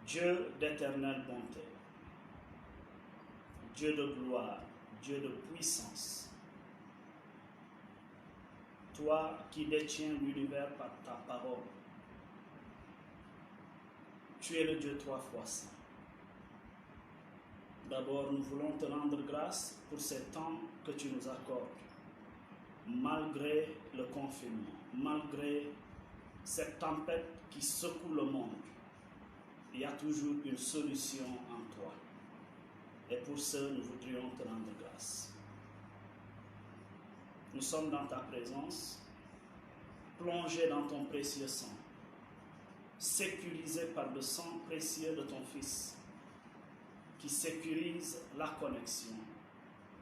Dieu d'éternelle bonté, Dieu de gloire, Dieu de puissance, toi qui détiens l'univers par ta parole, tu es le Dieu trois fois saint. D'abord, nous voulons te rendre grâce pour ces temps que tu nous accordes, malgré le confinement, malgré cette tempête qui secoue le monde. Il y a toujours une solution en toi. Et pour ce, nous voudrions te rendre grâce. Nous sommes dans ta présence, plongés dans ton précieux sang, sécurisés par le sang précieux de ton Fils, qui sécurise la connexion,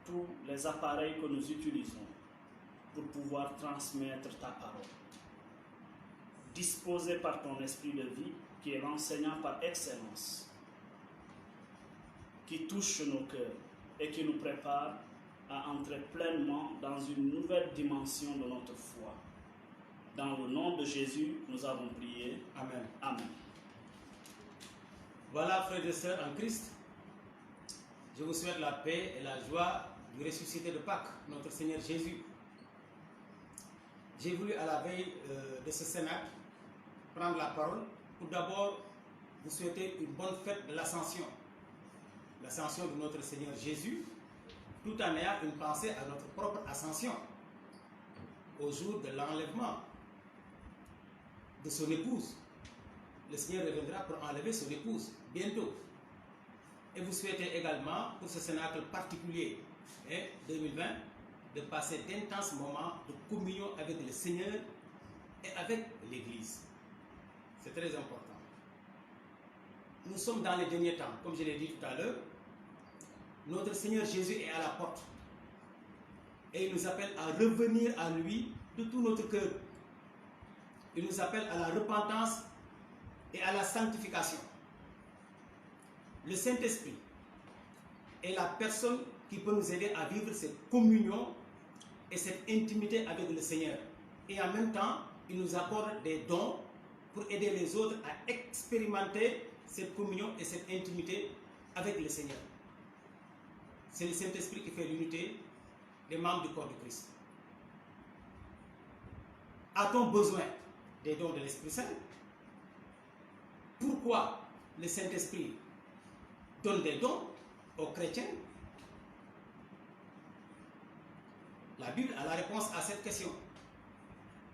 tous les appareils que nous utilisons pour pouvoir transmettre ta parole. Disposés par ton esprit de vie, qui est l'enseignant par excellence, qui touche nos cœurs et qui nous prépare à entrer pleinement dans une nouvelle dimension de notre foi. Dans le nom de Jésus, nous avons prié. Amen. Amen. Voilà, frères et sœurs en Christ, je vous souhaite la paix et la joie du ressuscité de Pâques, notre Seigneur Jésus. J'ai voulu, à la veille de ce Cénacle, prendre la parole pour d'abord vous souhaiter une bonne fête de l'Ascension. L'Ascension de notre Seigneur Jésus, tout en ayant une pensée à notre propre ascension, au jour de l'enlèvement de son épouse. Le Seigneur reviendra pour enlever son épouse bientôt. Et vous souhaitez également, pour ce Cénacle particulier 2020, de passer d'intenses moments de communion avec le Seigneur et avec l'Église. C'est très important. Nous sommes dans les derniers temps, comme je l'ai dit tout à l'heure. Notre Seigneur Jésus est à la porte. Et il nous appelle à revenir à lui de tout notre cœur. Il nous appelle à la repentance et à la sanctification. Le Saint-Esprit est la personne qui peut nous aider à vivre cette communion et cette intimité avec le Seigneur. Et en même temps, il nous accorde des dons pour aider les autres à expérimenter cette communion et cette intimité avec le Seigneur. C'est le Saint-Esprit qui fait l'unité des membres du corps de Christ. A-t-on besoin des dons de l'Esprit Saint? Pourquoi le Saint-Esprit donne des dons aux chrétiens? La Bible a la réponse à cette question.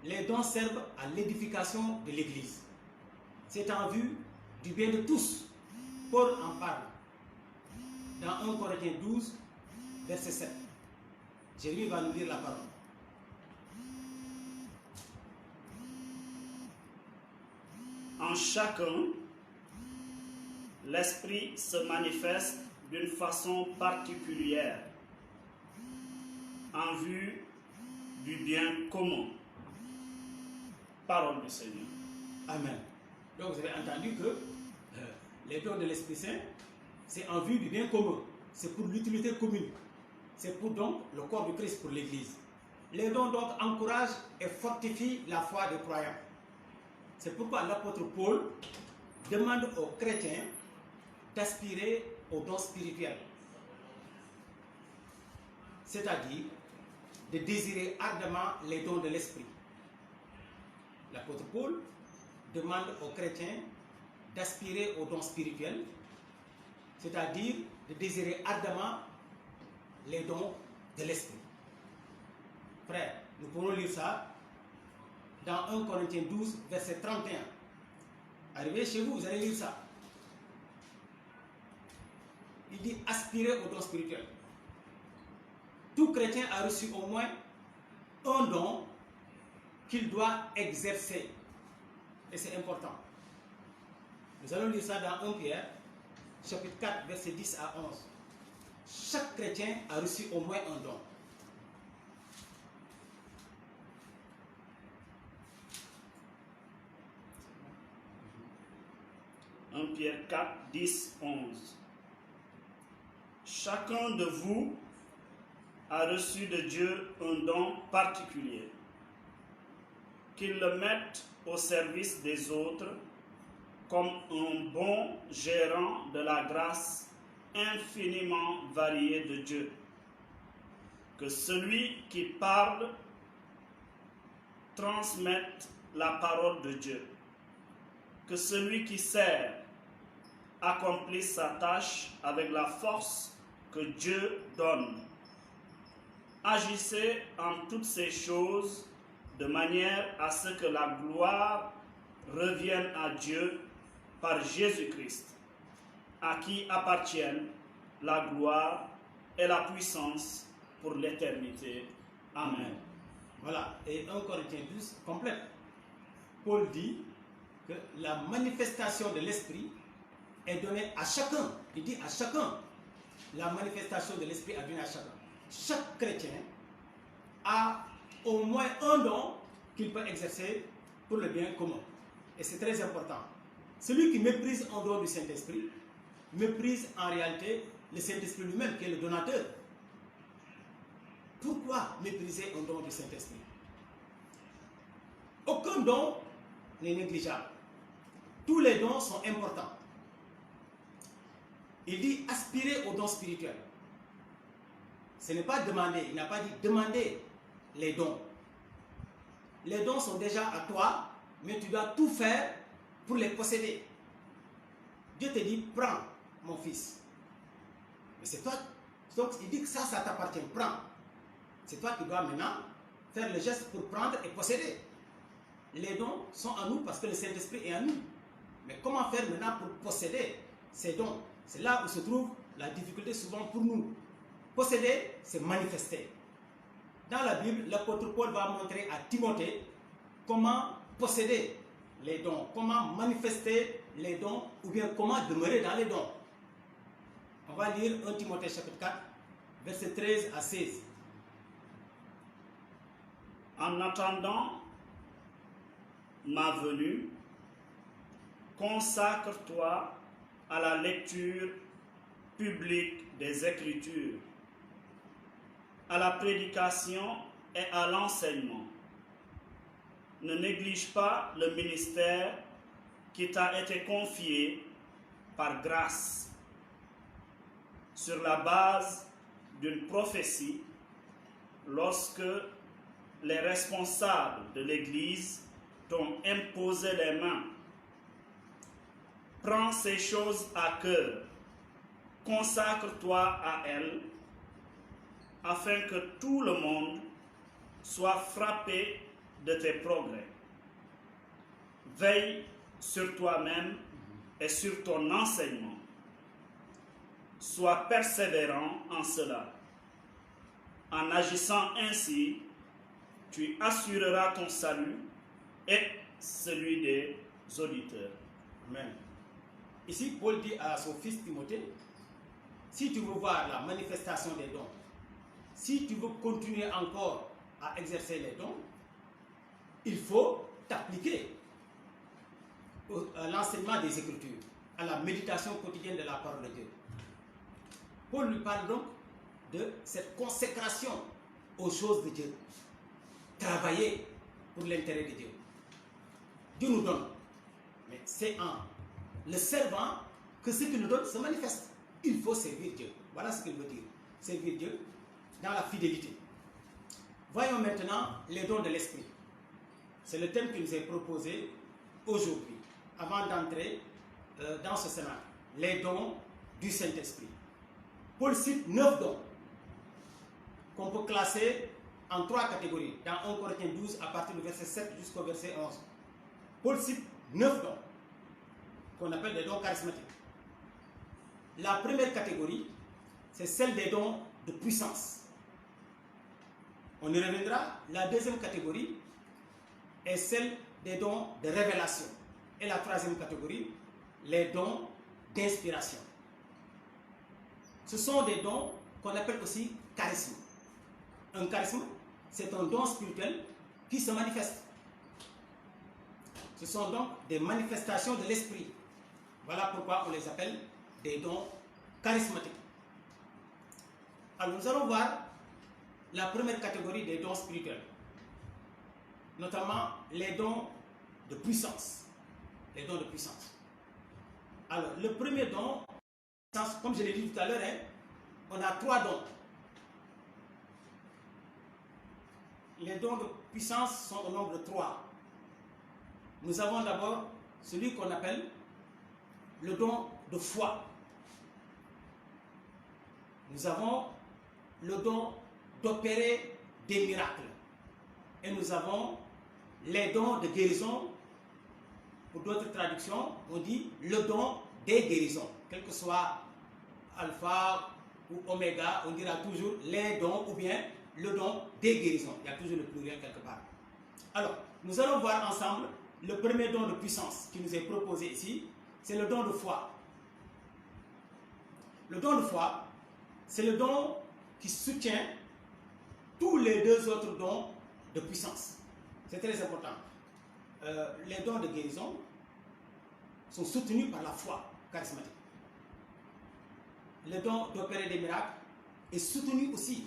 Les dons servent à l'édification de l'Église. C'est en vue du bien de tous. Paul en parle dans 1 Corinthiens 12, verset 7. Jérémie va nous lire la parole. En chacun, l'Esprit se manifeste d'une façon particulière en vue du bien commun. Parole du Seigneur. Amen. Donc vous avez entendu que les dons de l'Esprit Saint, c'est en vue du bien commun. C'est pour l'utilité commune. C'est pour donc le corps du Christ, pour l'Église. Les dons donc encouragent et fortifient la foi des croyants. C'est pourquoi l'apôtre Paul demande aux chrétiens d'aspirer aux dons spirituels. C'est-à-dire de désirer ardemment les dons de l'Esprit. L'apôtre Paul demande aux chrétiens d'aspirer aux dons spirituels, c'est-à-dire de désirer ardemment les dons de l'Esprit. Frère, nous pourrons lire ça dans 1 Corinthiens 12, verset 31. Arrivez chez vous, vous allez lire ça. Il dit aspirer au don spirituel. Tout chrétien a reçu au moins un don qu'il doit exercer. Et c'est important. Nous allons lire ça dans 1 Pierre, chapitre 4, verset 10 à 11. Chaque chrétien a reçu au moins un don. Pierre 4, 10, 11. Chacun de vous a reçu de Dieu un don particulier, qu'il le mette au service des autres comme un bon gérant de la grâce infiniment variée de Dieu. Que celui qui parle transmette la parole de Dieu. Que celui qui sert accomplisse sa tâche avec la force que Dieu donne. Agissez en toutes ces choses de manière à ce que la gloire revienne à Dieu par Jésus-Christ, à qui appartiennent la gloire et la puissance pour l'éternité. Amen. Voilà, et 1 Corinthiens 12 complète. Paul dit que la manifestation de l'Esprit est donnée à chacun. Il dit à chacun. La manifestation de l'Esprit est donnée à chacun. Chaque chrétien a au moins un don qu'il peut exercer pour le bien commun. Et c'est très important. Celui qui méprise un don du Saint-Esprit méprise en réalité le Saint-Esprit lui-même qui est le donateur. Pourquoi mépriser un don du Saint-Esprit? Aucun don n'est négligeable. Tous les dons sont importants. Il dit aspirer au don spirituel. Ce n'est pas demander, il n'a pas dit demander les dons. Les dons sont déjà à toi, mais tu dois tout faire pour les posséder. Dieu te dit, prends mon fils. Mais c'est toi. Donc il dit que ça t'appartient, prends. C'est toi qui dois maintenant faire le geste pour prendre et posséder. Les dons sont à nous parce que le Saint-Esprit est à nous. Mais comment faire maintenant pour posséder ces dons? C'est là où se trouve la difficulté souvent pour nous. Posséder, c'est manifester. Dans la Bible, l'apôtre Paul va montrer à Timothée comment posséder les dons, comment manifester les dons ou bien comment demeurer dans les dons. On va lire 1 Timothée chapitre 4, versets 13 à 16. En attendant ma venue, consacre-toi à la lecture publique des Écritures, à la prédication et à l'enseignement. Ne néglige pas le ministère qui t'a été confié par grâce, sur la base d'une prophétie, lorsque les responsables de l'Église t'ont imposé les mains. Prends ces choses à cœur, consacre-toi à elles, afin que tout le monde soit frappé de tes progrès. Veille sur toi-même et sur ton enseignement. Sois persévérant en cela. En agissant ainsi, tu assureras ton salut et celui des auditeurs. Amen. Ici, Paul dit à son fils Timothée, si tu veux voir la manifestation des dons, si tu veux continuer encore à exercer les dons, il faut t'appliquer à l'enseignement des Écritures, à la méditation quotidienne de la parole de Dieu. Paul lui parle donc de cette consécration aux choses de Dieu. Travailler pour l'intérêt de Dieu. Dieu nous donne, mais c'est en le servant que ce qu'il nous donne se manifeste. Il faut servir Dieu. Voilà ce qu'il veut dire. Servir Dieu dans la fidélité. Voyons maintenant les dons de l'Esprit. C'est le thème qui nous est proposé aujourd'hui, avant d'entrer dans ce séminaire. Les dons du Saint-Esprit. Paul cite 9 dons qu'on peut classer en 3 catégories dans 1 Corinthiens 12 à partir du verset 7 jusqu'au verset 11. Paul cite 9 dons qu'on appelle des dons charismatiques. La première catégorie, c'est celle des dons de puissance. On y reviendra. La deuxième catégorie est celle des dons de révélation. Et la troisième catégorie, les dons d'inspiration. Ce sont des dons qu'on appelle aussi charisme. Un charisme, c'est un don spirituel qui se manifeste. Ce sont donc des manifestations de l'esprit. Voilà pourquoi on les appelle des dons charismatiques. Alors nous allons voir la première catégorie des dons spirituels, notamment les dons de puissance. Les dons de puissance. Alors le premier don, comme je l'ai dit tout à l'heure, on a 3 dons. Les dons de puissance sont au nombre de 3. Nous avons d'abord celui qu'on appelle le don de foi. Nous avons le don d'opérer des miracles. Et nous avons les dons de guérison. Pour d'autres traductions, on dit le don des guérisons. Quel que soit alpha ou oméga, on dira toujours les dons ou bien le don des guérisons. Il y a toujours le pluriel quelque part. Alors, nous allons voir ensemble le premier don de puissance qui nous est proposé ici. C'est le don de foi. Le don de foi, c'est le don qui soutient tous les 2 autres dons de puissance. C'est très important. Les dons de guérison sont soutenus par la foi charismatique. Le don d'opérer des miracles est soutenu aussi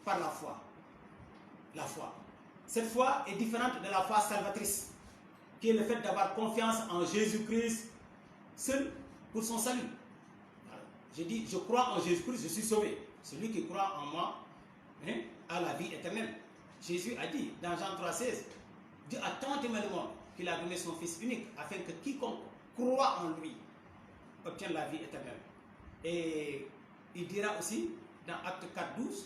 par la foi. La foi. Cette foi est différente de la foi salvatrice, qui est le fait d'avoir confiance en Jésus-Christ seul pour son salut. Je dis, je crois en Jésus-Christ, je suis sauvé. Celui qui croit en moi a la vie éternelle. Jésus a dit dans Jean 3,16, Dieu a tant aimé le monde qu'il a donné son Fils unique, afin que quiconque croit en lui obtienne la vie éternelle. Et il dira aussi dans Acte 4,12,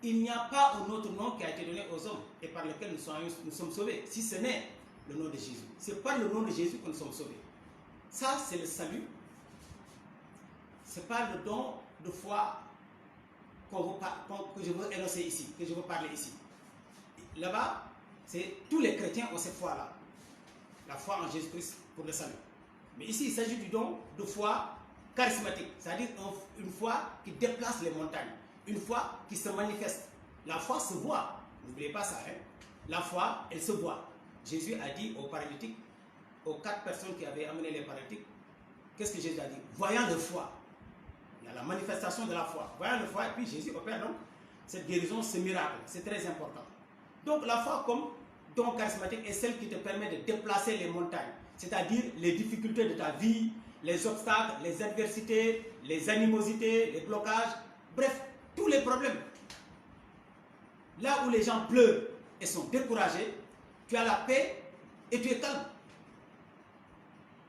il n'y a pas un autre nom qui a été donné aux hommes et par lequel nous sommes sauvés, si ce n'est le nom de Jésus. C'est par le nom de Jésus que nous sommes sauvés. Ça, c'est le salut. Ce n'est pas le don de foi que je veux énoncer ici, que je veux parler ici. Là-bas, c'est tous les chrétiens ont cette foi-là. La foi en Jésus-Christ pour le salut. Mais ici, il s'agit du don de foi charismatique, c'est-à-dire une foi qui déplace les montagnes, une foi qui se manifeste. La foi se voit, n'oubliez pas ça. La foi, elle se voit. Jésus a dit aux paralytiques, aux 4 personnes qui avaient amené les paralytiques, qu'est-ce que Jésus a dit? Voyant de foi. Il y a la manifestation de la foi. Voyant de foi, et puis Jésus opère donc cette guérison, ce miracle. C'est très important. Donc la foi comme don charismatique est celle qui te permet de déplacer les montagnes, c'est-à-dire les difficultés de ta vie, les obstacles, les adversités, les animosités, les blocages, bref, tous les problèmes. Là où les gens pleurent et sont découragés, tu as la paix et tu es calme.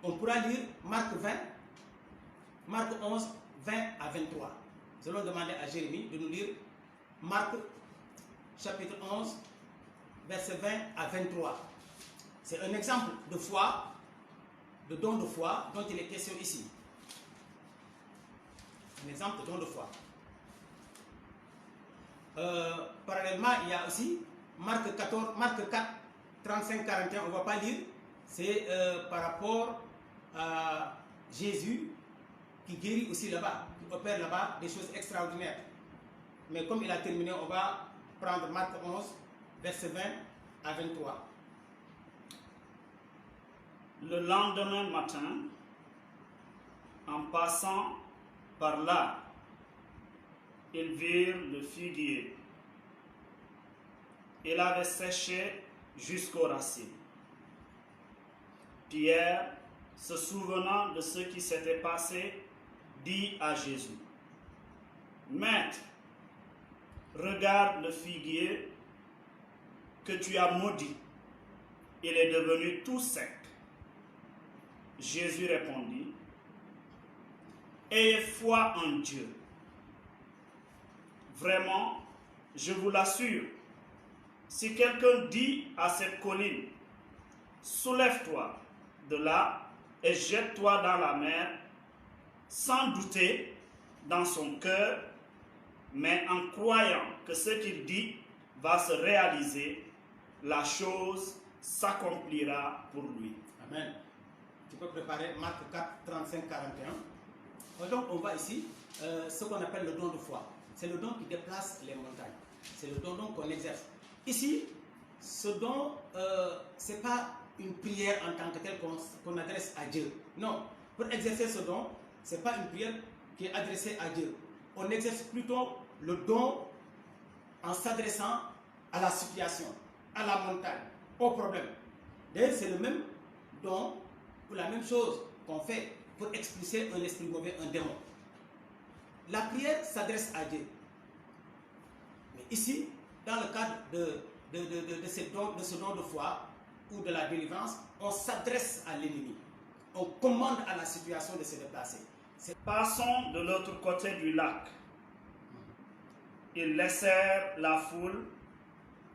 On pourra lire Marc 20, Marc 11, 20 à 23. Nous allons demander à Jérémie de nous lire Marc chapitre 11, verset 20 à 23. C'est un exemple de foi, de don de foi dont il est question ici. Un exemple de don de foi. Parallèlement, il y a aussi Marc 4, 35, 41, on ne va pas lire. C'est par rapport à Jésus qui guérit aussi là-bas, qui opère là-bas des choses extraordinaires. Mais comme il a terminé, on va prendre Marc 11, verset 20 à 23. Le lendemain matin, en passant par là, ils virent le figuier. Il avait séché jusqu'aux racines. Pierre, se souvenant de ce qui s'était passé, dit à Jésus, « Maître, regarde le figuier que tu as maudit. Il est devenu tout sec. » Jésus répondit, « Ayez foi en Dieu. Vraiment, je vous l'assure, si quelqu'un dit à cette colline, soulève-toi de là et jette-toi dans la mer, sans douter dans son cœur, mais en croyant que ce qu'il dit va se réaliser, la chose s'accomplira pour lui. Amen. Tu peux préparer Marc 4, 35, 41. Donc on voit ici ce qu'on appelle le don de foi. C'est le don qui déplace les montagnes. C'est le don qu'on exerce. Ici, ce don, ce n'est pas une prière en tant que telle qu'on adresse à Dieu. Non, pour exercer ce don, ce n'est pas une prière qui est adressée à Dieu. On exerce plutôt le don en s'adressant à la situation, à la montagne, au problème. D'ailleurs, c'est le même don pour la même chose qu'on fait pour expulser un esprit mauvais, un démon. La prière s'adresse à Dieu. Mais ici, dans le cadre de ce don de foi ou de la délivrance, on s'adresse à l'ennemi. On commande à la situation de se déplacer. Passons de l'autre côté du lac. Ils laissèrent la foule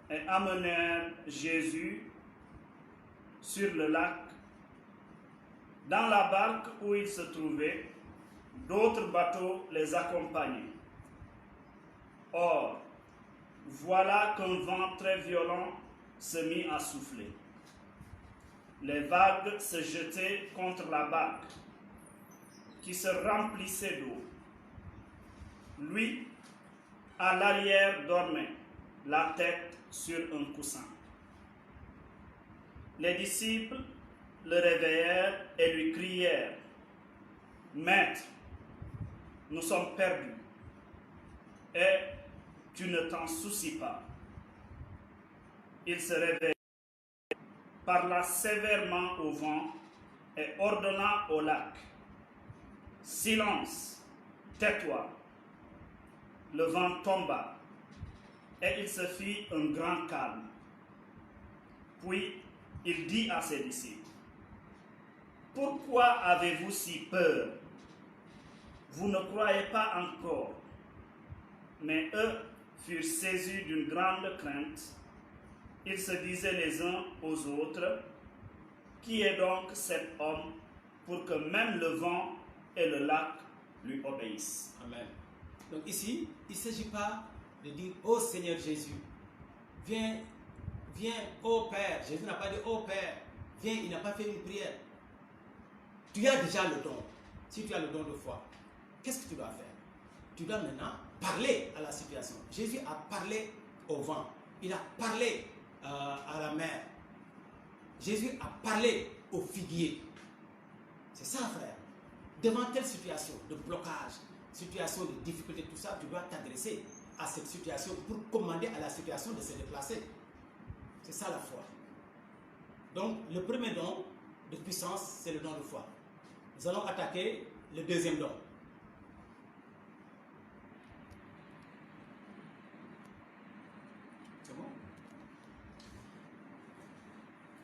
et amenèrent Jésus sur le lac. Dans la barque où il se trouvait, d'autres bateaux les accompagnaient. Or, voilà qu'un vent très violent se mit à souffler. Les vagues se jetaient contre la barque, qui se remplissait d'eau. Lui, à l'arrière, dormait, la tête sur un coussin. Les disciples le réveillèrent et lui crièrent, « Maître, nous sommes perdus, et tu ne t'en soucies pas. » Il se réveilla, parla sévèrement au vent et ordonna au lac, « Silence, tais-toi. » Le vent tomba et il se fit un grand calme. Puis il dit à ses disciples, « Pourquoi avez-vous si peur? Vous ne croyez pas encore. » Mais eux furent saisis d'une grande crainte. Ils se disaient les uns aux autres, « Qui est donc cet homme pour que même le vent et le lac lui obéissent? » Amen. Donc ici, il ne s'agit pas de dire « Ô Seigneur Jésus, viens, ô Père. » Jésus n'a pas dit « Ô Père, viens », il n'a pas fait une prière. Tu as déjà le don. Si tu as le don de foi, qu'est-ce que tu dois faire? Tu dois maintenant parler à la situation. Jésus a parlé au vent. Il a parlé à la mer. Jésus a parlé au figuier. C'est ça, frère. Devant telle situation de blocage, situation de difficulté, tout ça, tu dois t'adresser à cette situation pour commander à la situation de se déplacer. C'est ça la foi. Donc, le premier don de puissance, c'est le don de foi. Nous allons attaquer le deuxième don. C'est bon?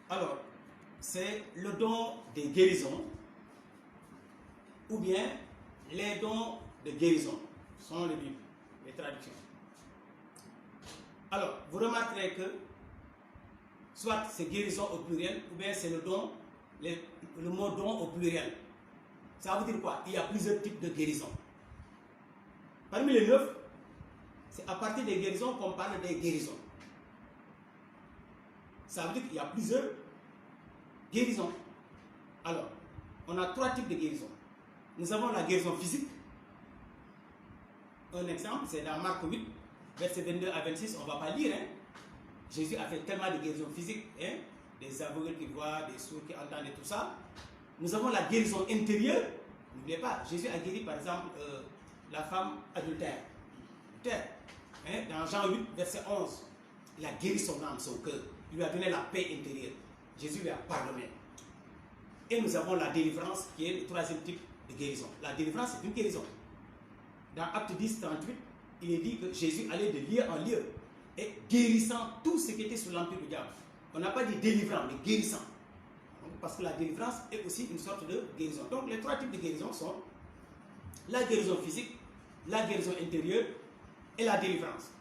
Alors, c'est le don des guérisons ou bien les dons de guérison, selon les Bibles, les traductions. Alors, vous remarquerez que soit c'est guérison au pluriel, ou bien c'est le don, le mot don au pluriel. Ça veut dire quoi? Il y a plusieurs types de guérisons. Parmi les 9, c'est à partir des guérisons qu'on parle des guérisons. Ça veut dire qu'il y a plusieurs guérisons. Alors, on a 3 types de guérisons. Nous avons la guérison physique. Un exemple, c'est dans Marc 8, versets 22 à 26, on ne va pas lire. Hein? Jésus a fait tellement de guérisons physiques, hein? Des aveugles qui voient, des sourds qui entendent et tout ça. Nous avons la guérison intérieure. N'oubliez pas, Jésus a guéri par exemple la femme adultère. Hein? Dans Jean 8, verset 11, il a guéri son âme, son cœur. Il lui a donné la paix intérieure. Jésus lui a pardonné. Et nous avons la délivrance qui est le 3e type de guérison. La délivrance, c'est une guérison. Dans Acte 10, 38, il est dit que Jésus allait de lieu en lieu et guérissant tout ce qui était sous l'empire du diable. On n'a pas dit délivrant, mais guérissant. Parce que la délivrance est aussi une sorte de guérison. Donc les 3 types de guérison sont la guérison physique, la guérison intérieure et la délivrance.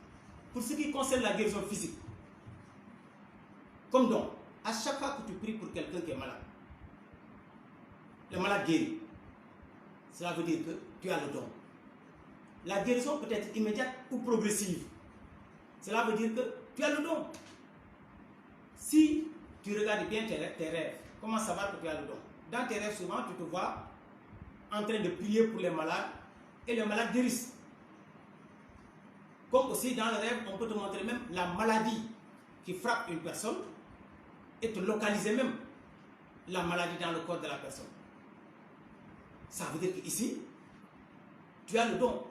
pour ce qui concerne la guérison physique, comme don, à chaque fois que tu pries pour quelqu'un qui est malade, le malade guérit. Cela veut dire que tu as le don. La guérison peut être immédiate ou progressive. Cela veut dire que tu as le don. Si tu regardes bien tes rêves, comment savoir que tu as le don? Dans tes rêves, souvent, tu te vois en train de prier pour les malades et les malades guérissent. Comme aussi dans le rêve, on peut te montrer même la maladie qui frappe une personne et te localiser même la maladie dans le corps de la personne. Ça veut dire qu'ici, tu as le don.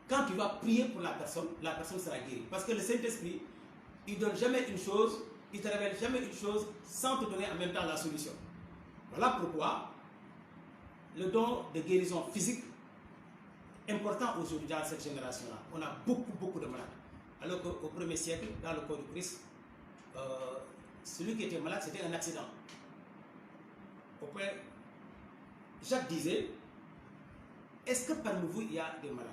Quand tu vas prier pour la personne sera guérie. Parce que le Saint-Esprit, il ne donne jamais une chose, il ne te révèle jamais une chose sans te donner en même temps la solution. Voilà pourquoi le don de guérison physique est important aujourd'hui dans cette génération-là. On a beaucoup de malades. Alors qu'au 1er siècle, dans le corps du Christ, celui qui était malade, c'était un accident. Au point, Jacques disait, est-ce que parmi vous, il y a des malades?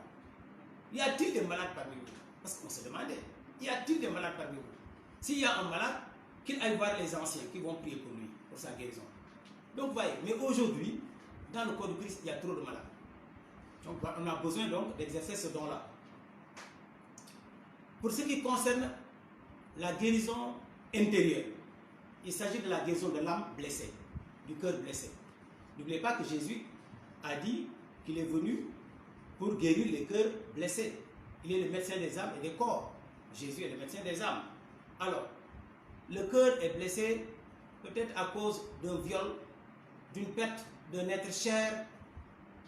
Y a-t-il des malades parmi vous? Parce qu'on se demandait, y a-t-il des malades parmi vous? S'il y a un malade, qu'il aille voir les anciens qui vont prier pour lui, pour sa guérison. Donc, voyez, mais aujourd'hui, dans le corps du Christ, il y a trop de malades. Donc, on a besoin donc d'exercer ce don-là. Pour ce qui concerne la guérison intérieure, il s'agit de la guérison de l'âme blessée, du cœur blessé. N'oubliez pas que Jésus a dit qu'il est venu pour guérir les cœurs blessés. Il est le médecin des âmes et des corps. Jésus est le médecin des âmes. Alors, le cœur est blessé peut-être à cause d'un viol, d'une perte d'un être cher,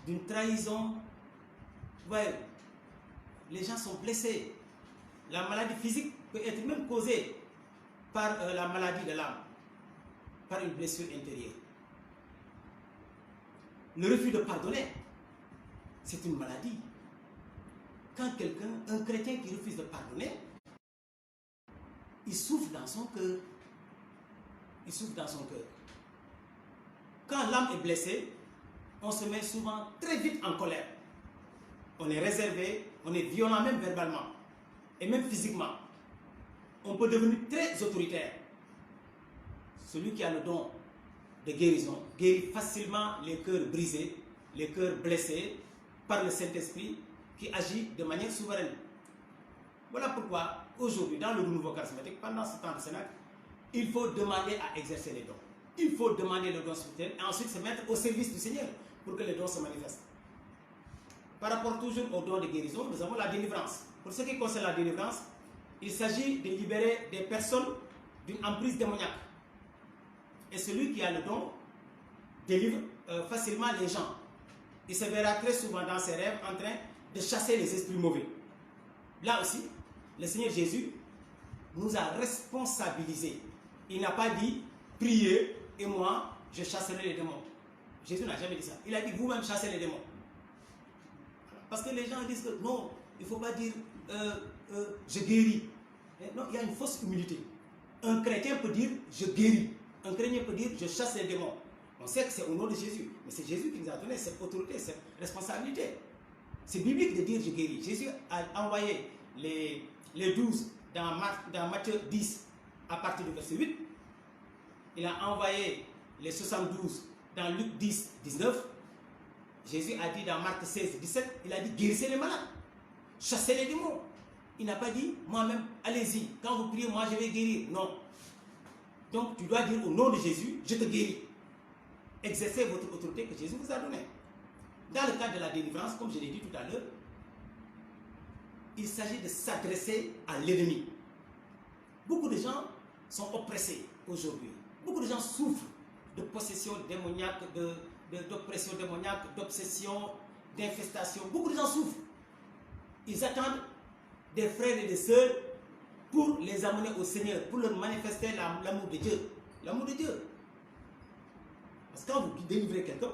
d'une trahison. Vous voyez, les gens sont blessés. La maladie physique peut être même causée par la maladie de l'âme, par une blessure intérieure. Le refus de pardonner, c'est une maladie. Quand quelqu'un, un chrétien qui refuse de pardonner, il souffre dans son cœur. Il souffre dans son cœur. Quand l'âme est blessée, on se met souvent très vite en colère. On est réservé, on est violent même verbalement et même physiquement. On peut devenir très autoritaire. Celui qui a le don de guérison guérit facilement les cœurs brisés, les cœurs blessés par le Saint-Esprit qui agit de manière souveraine. Voilà pourquoi aujourd'hui, dans le renouveau charismatique, pendant ce temps de Sénat, il faut demander à exercer les dons. Il faut demander le don spirituel et ensuite se mettre au service du Seigneur pour que les dons se manifestent. Par rapport toujours au don de guérison, nous avons la délivrance. Pour ce qui concerne la délivrance, il s'agit de libérer des personnes d'une emprise démoniaque. Et celui qui a le don délivre facilement les gens. Il se verra très souvent dans ses rêves en train de chasser les esprits mauvais. Là aussi, le Seigneur Jésus nous a responsabilisés. Il n'a pas dit « priez et moi, je chasserai les démons ». Jésus n'a jamais dit ça. Il a dit « vous-même chassez les démons ». Parce que les gens disent que non, il ne faut pas dire je guéris. Non, il y a une fausse humilité. Un chrétien peut dire je guéris. Un chrétien peut dire je chasse les démons. On sait que c'est au nom de Jésus. Mais c'est Jésus qui nous a donné cette autorité, cette responsabilité. C'est biblique de dire je guéris. Jésus a envoyé les 12 dans Matthieu 10 à partir du verset 8. Il a envoyé les 72 dans Luc 10, 19. Jésus a dit dans Marc 16, 17, il a dit guérissez les malades, chassez les démons. Il n'a pas dit moi-même, allez-y, quand vous priez, moi je vais guérir. Non. Donc tu dois dire au nom de Jésus, je te guéris. Exercez votre autorité que Jésus vous a donnée. Dans le cadre de la délivrance, comme je l'ai dit tout à l'heure, il s'agit de s'adresser à l'ennemi. Beaucoup de gens sont oppressés aujourd'hui. Beaucoup de gens souffrent de possession démoniaque, d'oppression démoniaque, d'obsession, d'infestation. Beaucoup de gens souffrent. Ils attendent des frères et des sœurs pour les amener au Seigneur, pour leur manifester l'amour de Dieu. L'amour de Dieu. Parce que quand vous délivrez quelqu'un,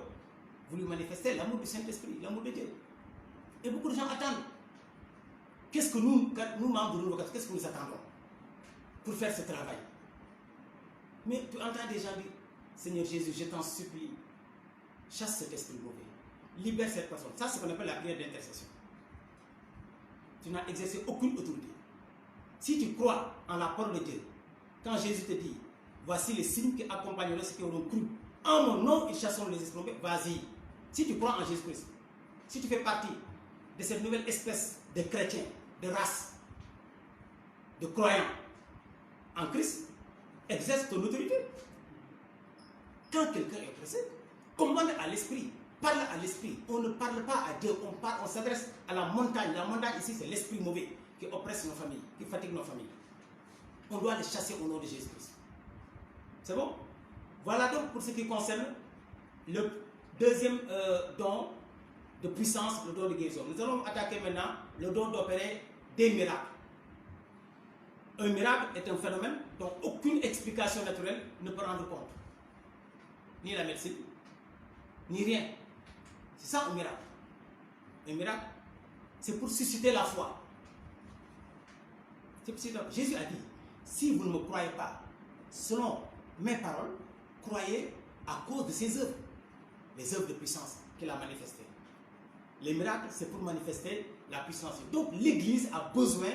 vous lui manifestez l'amour du Saint-Esprit, l'amour de Dieu. Et beaucoup de gens attendent. Qu'est-ce que nous membres de nous, qu'est-ce que nous attendons pour faire ce travail? Mais tu entends des gens dire, Seigneur Jésus, je t'en supplie, chasse cet esprit mauvais, libère cette personne. Ça, c'est ce qu'on appelle la prière d'intercession. Tu n'as exercé aucune autorité. Si tu crois en la parole de Dieu, quand Jésus te dit, voici les signes qui accompagneront ceux qui auront cru. En mon nom, ils chasseront les esprits mauvais. Vas-y. Si tu crois en Jésus-Christ, si tu fais partie de cette nouvelle espèce de chrétiens, de race, de croyants en Christ, exerce ton autorité. Quand quelqu'un est pressé, commande à l'esprit, parle à l'esprit. On ne parle pas à Dieu, on s'adresse à la montagne. La montagne ici, c'est l'esprit mauvais qui oppresse nos familles, qui fatigue nos familles. On doit les chasser au nom de Jésus-Christ. C'est bon? Voilà donc pour ce qui concerne le deuxième don de puissance, le don de guérison. Nous allons attaquer maintenant le don d'opérer des miracles. Un miracle est un phénomène dont aucune explication naturelle ne peut rendre compte. Ni la médecine, ni rien. C'est ça un miracle. Un miracle, c'est pour susciter la foi. Jésus a dit, si vous ne me croyez pas, selon mes paroles, croyez à cause de ses œuvres, les œuvres de puissance qu'il a manifestées. Les miracles, c'est pour manifester la puissance. Donc l'Église a besoin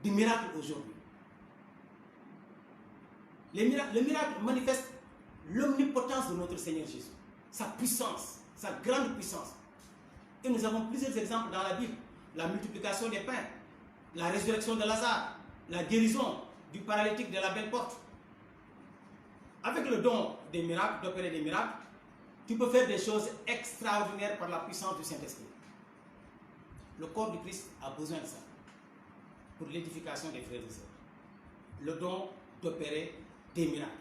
du miracle aujourd'hui. Le miracle manifeste l'omnipotence de notre Seigneur Jésus, sa puissance, sa grande puissance. Et nous avons plusieurs exemples dans la Bible. La multiplication des pains, la résurrection de Lazare, la guérison du paralytique de la belle porte. Avec le don des miracles, d'opérer des miracles, tu peux faire des choses extraordinaires par la puissance du Saint-Esprit. Le corps du Christ a besoin de ça pour l'édification des frères et sœurs. Le don d'opérer des miracles.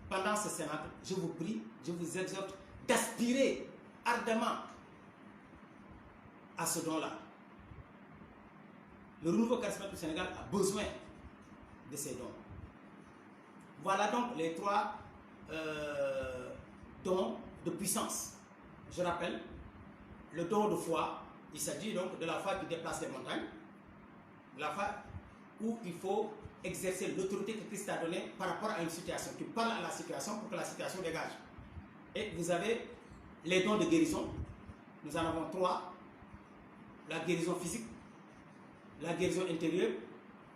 Pendant ce sénat, je vous prie, je vous exhorte d'aspirer ardemment à ce don-là. Le renouveau charismatique du Sénégal a besoin de ces dons. Voilà donc les trois dons de puissance. Je rappelle, le don de foi, il s'agit donc de la foi qui déplace les montagnes, la foi où il faut exercer l'autorité que Christ a donnée par rapport à une situation. Tu parles à la situation pour que la situation dégage. Et vous avez les dons de guérison. Nous en avons trois. La guérison physique, la guérison intérieure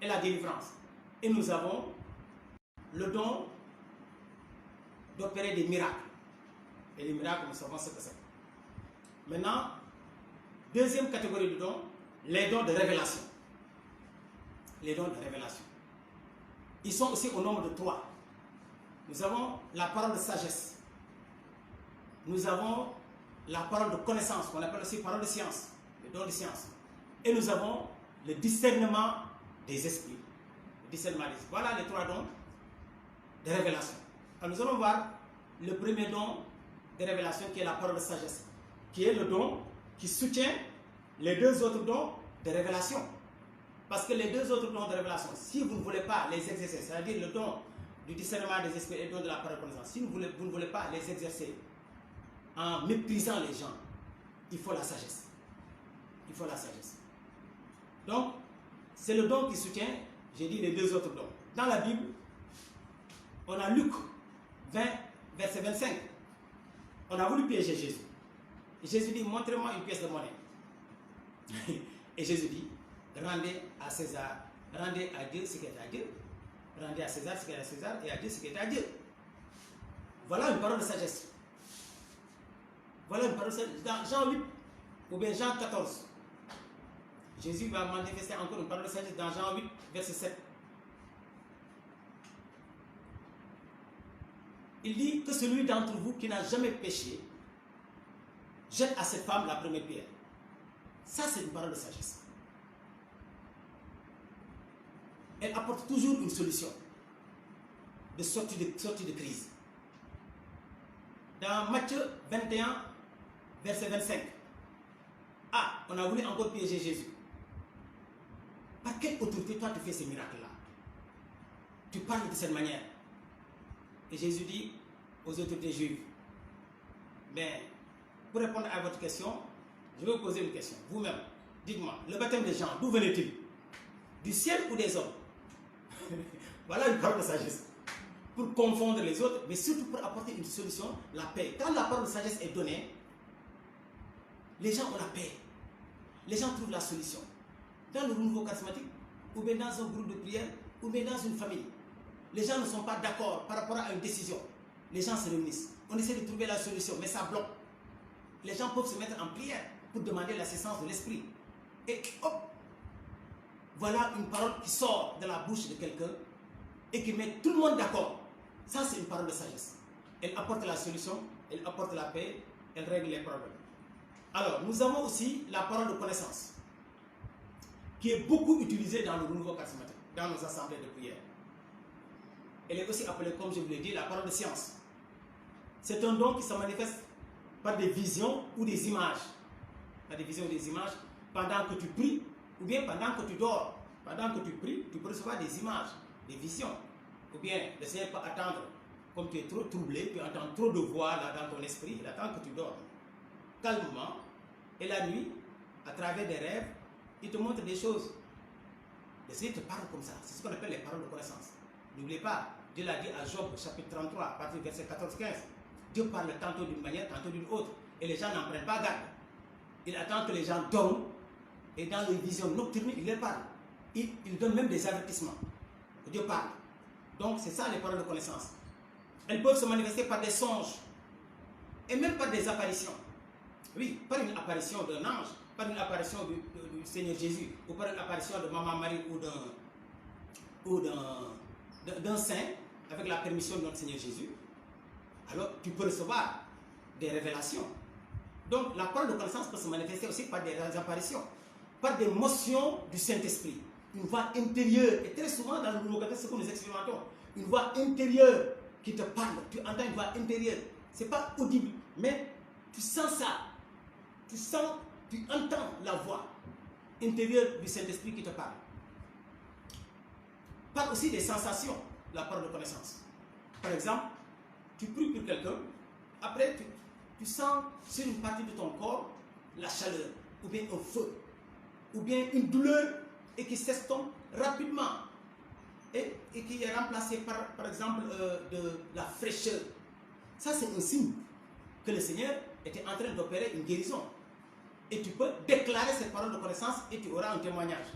et la délivrance. Et nous avons le don d'opérer des miracles. Et les miracles, nous savons ce que c'est. Maintenant, deuxième catégorie de dons, les dons de révélation. Les dons de révélation. Ils sont aussi au nombre de trois. Nous avons la parole de sagesse. Nous avons la parole de connaissance, qu'on appelle aussi parole de science, le don de science. Et nous avons le discernement des esprits. Le discernement des esprits. Voilà les trois dons de révélation. Alors nous allons voir le premier don de révélation qui est la parole de sagesse, qui est le don qui soutient les deux autres dons de révélation. Parce que les deux autres dons de révélation, si vous ne voulez pas les exercer, c'est-à-dire le don du discernement des esprits et le don de la parole de connaissance, si vous ne voulez pas les exercer en méprisant les gens, il faut la sagesse. Il faut la sagesse. Donc, c'est le don qui soutient, j'ai dit, les deux autres dons. Dans la Bible, on a Luc 20, verset 25. On a voulu piéger Jésus. Et Jésus dit, montrez-moi une pièce de monnaie. Et Jésus dit, rendez à César, rendez à Dieu ce qui est à Dieu, rendez à César ce qui est à César et à Dieu ce qui est à Dieu. Voilà une parole de sagesse. Voilà une parole de sagesse. Dans Jean 8 ou bien Jean 14, Jésus va manifester encore une parole de sagesse dans Jean 8, verset 7. Il dit que celui d'entre vous qui n'a jamais péché jette à cette femme la première pierre. Ça, c'est une parole de sagesse. Elle apporte toujours une solution de sortie de crise. Dans Matthieu 21, verset 25, on a voulu encore piéger Jésus. Par quelle autorité toi tu fais ces miracles-là? Tu parles de cette manière. Et Jésus dit aux autorités juives, mais pour répondre à votre question, je vais vous poser une question. Vous-même, dites-moi, le baptême de Jean, d'où venait-il? Du ciel ou des hommes? Voilà une parole de sagesse. Pour confondre les autres, mais surtout pour apporter une solution, la paix. Quand la parole de sagesse est donnée, les gens ont la paix. Les gens trouvent la solution. Dans le renouveau charismatique, ou bien dans un groupe de prière, ou bien dans une famille. Les gens ne sont pas d'accord par rapport à une décision. Les gens se réunissent. On essaie de trouver la solution, mais ça bloque. Les gens peuvent se mettre en prière pour demander l'assistance de l'esprit. Et hop, voilà une parole qui sort de la bouche de quelqu'un et qui met tout le monde d'accord. Ça, c'est une parole de sagesse. Elle apporte la solution, elle apporte la paix, elle règle les problèmes. Alors, nous avons aussi la parole de connaissance, qui est beaucoup utilisée dans le Nouveau Charismatique, dans nos assemblées de prière. Elle est aussi appelée, comme je vous l'ai dit, la parole de science. C'est un don qui se manifeste par des visions ou des images. Par des visions ou des images pendant que tu pries ou bien pendant que tu dors. Pendant que tu pries, tu peux recevoir des images, des visions. Ou bien le Seigneur peut attendre, comme tu es trop troublé, tu entends trop de voix là dans ton esprit, il attend que tu dors calmement. Et la nuit, à travers des rêves, il te montre des choses. Le Seigneur te parle comme ça. C'est ce qu'on appelle les paroles de connaissance. N'oubliez pas, Dieu l'a dit à Job, chapitre 33, à partir du verset 14-15. Dieu parle tantôt d'une manière, tantôt d'une autre. Et les gens n'en prennent pas garde. Il attend que les gens dorment. Et dans les visions nocturnes, il les parle. Il donne même des avertissements. Dieu parle. Donc, c'est ça les paroles de connaissance. Elles peuvent se manifester par des songes. Et même par des apparitions. Oui, par une apparition d'un ange, par une apparition du Seigneur Jésus, ou par une apparition de Maman Marie ou d'un saint, avec la permission de notre Seigneur Jésus. Alors, tu peux recevoir des révélations. Donc, la parole de connaissance peut se manifester aussi par des apparitions, par des motions du Saint-Esprit. Une voix intérieure, et très souvent dans le Nouveau Testament, c'est ce que nous expérimentons. Une voix intérieure qui te parle. Tu entends une voix intérieure. Ce n'est pas audible, mais tu sens ça. Tu sens, tu entends la voix intérieure du Saint-Esprit qui te parle. Par aussi des sensations, la parole de connaissance. Par exemple, tu pries pour quelqu'un, après tu sens sur une partie de ton corps la chaleur, ou bien un feu, ou bien une douleur, et qui s'estompe rapidement, et qui est remplacée par exemple de la fraîcheur. Ça, c'est un signe que le Seigneur était en train d'opérer une guérison. Et tu peux déclarer cette parole de connaissance et tu auras un témoignage.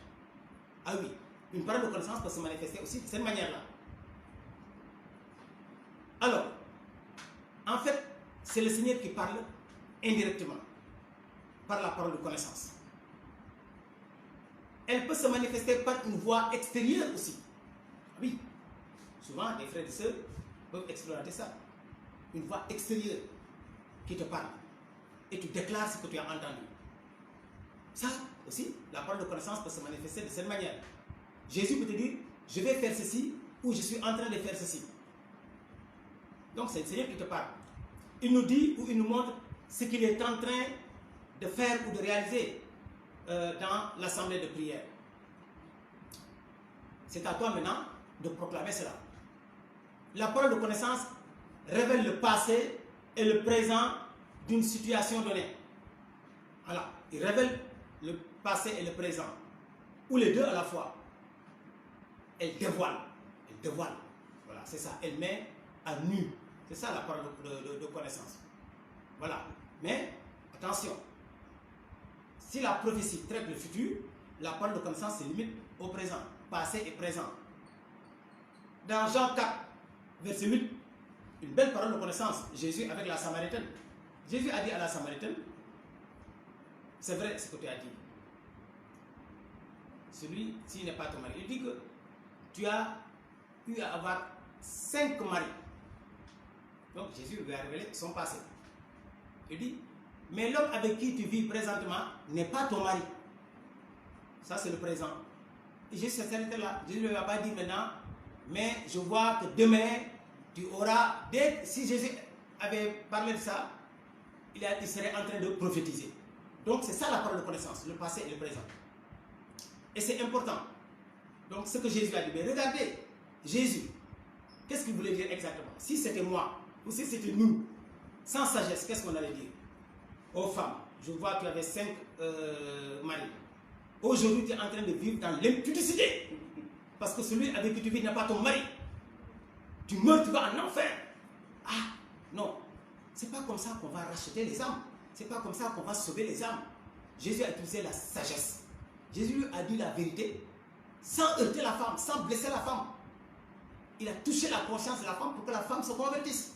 Ah oui, une parole de connaissance peut se manifester aussi de cette manière-là. Alors, en fait, c'est le Seigneur qui parle indirectement, par la parole de connaissance. Elle peut se manifester par une voix extérieure aussi. Oui, souvent les frères et sœurs peuvent exploiter ça. Une voix extérieure qui te parle. Et tu déclares ce que tu as entendu. Ça aussi, la parole de connaissance peut se manifester de cette manière. Jésus peut te dire, je vais faire ceci, ou je suis en train de faire ceci. Donc c'est le Seigneur qui te parle. Il nous dit ou il nous montre ce qu'il est en train de faire ou de réaliser dans l'assemblée de prière. C'est à toi maintenant de proclamer cela. La parole de connaissance révèle le passé et le présent d'une situation donnée. Alors, il révèle le passé et le présent, ou les deux à la fois. Elle dévoile. Elle dévoile. Voilà, c'est ça. Elle met à nu. C'est ça la parole de connaissance. Voilà. Mais, attention. Si la prophétie traite le futur, la parole de connaissance se limite au présent. Passé et présent. Dans Jean 4, verset 8, une belle parole de connaissance. Jésus avec la Samaritaine. Jésus a dit à la Samaritaine, c'est vrai ce que tu as dit. Celui, s'il n'est pas ton mari, il dit que tu as eu à avoir 5 maris. Donc Jésus lui a révélé son passé. Il dit, mais l'homme avec qui tu vis présentement n'est pas ton mari. Ça c'est le présent. Et Jésus s'est là. Jésus ne lui a pas dit maintenant, mais je vois que demain, tu auras, si Jésus avait parlé de ça, il serait en train de prophétiser. Donc c'est ça la parole de connaissance, le passé et le présent. Et c'est important. Donc ce que Jésus a dit, mais regardez, Jésus, qu'est-ce qu'il voulait dire exactement? Si c'était moi, ou si c'était nous, sans sagesse, qu'est-ce qu'on allait dire? Aux femmes, je vois que tu avais 5 maris. Aujourd'hui, tu es en train de vivre dans l'impudicité. Parce que celui avec qui tu vis n'est pas ton mari. Tu meurs, tu vas en enfer. Ah, non. C'est pas comme ça qu'on va racheter les âmes. C'est pas comme ça qu'on va sauver les âmes. Jésus a utilisé la sagesse. Jésus a dit la vérité sans heurter la femme, sans blesser la femme. Il a touché la conscience de la femme pour que la femme se convertisse.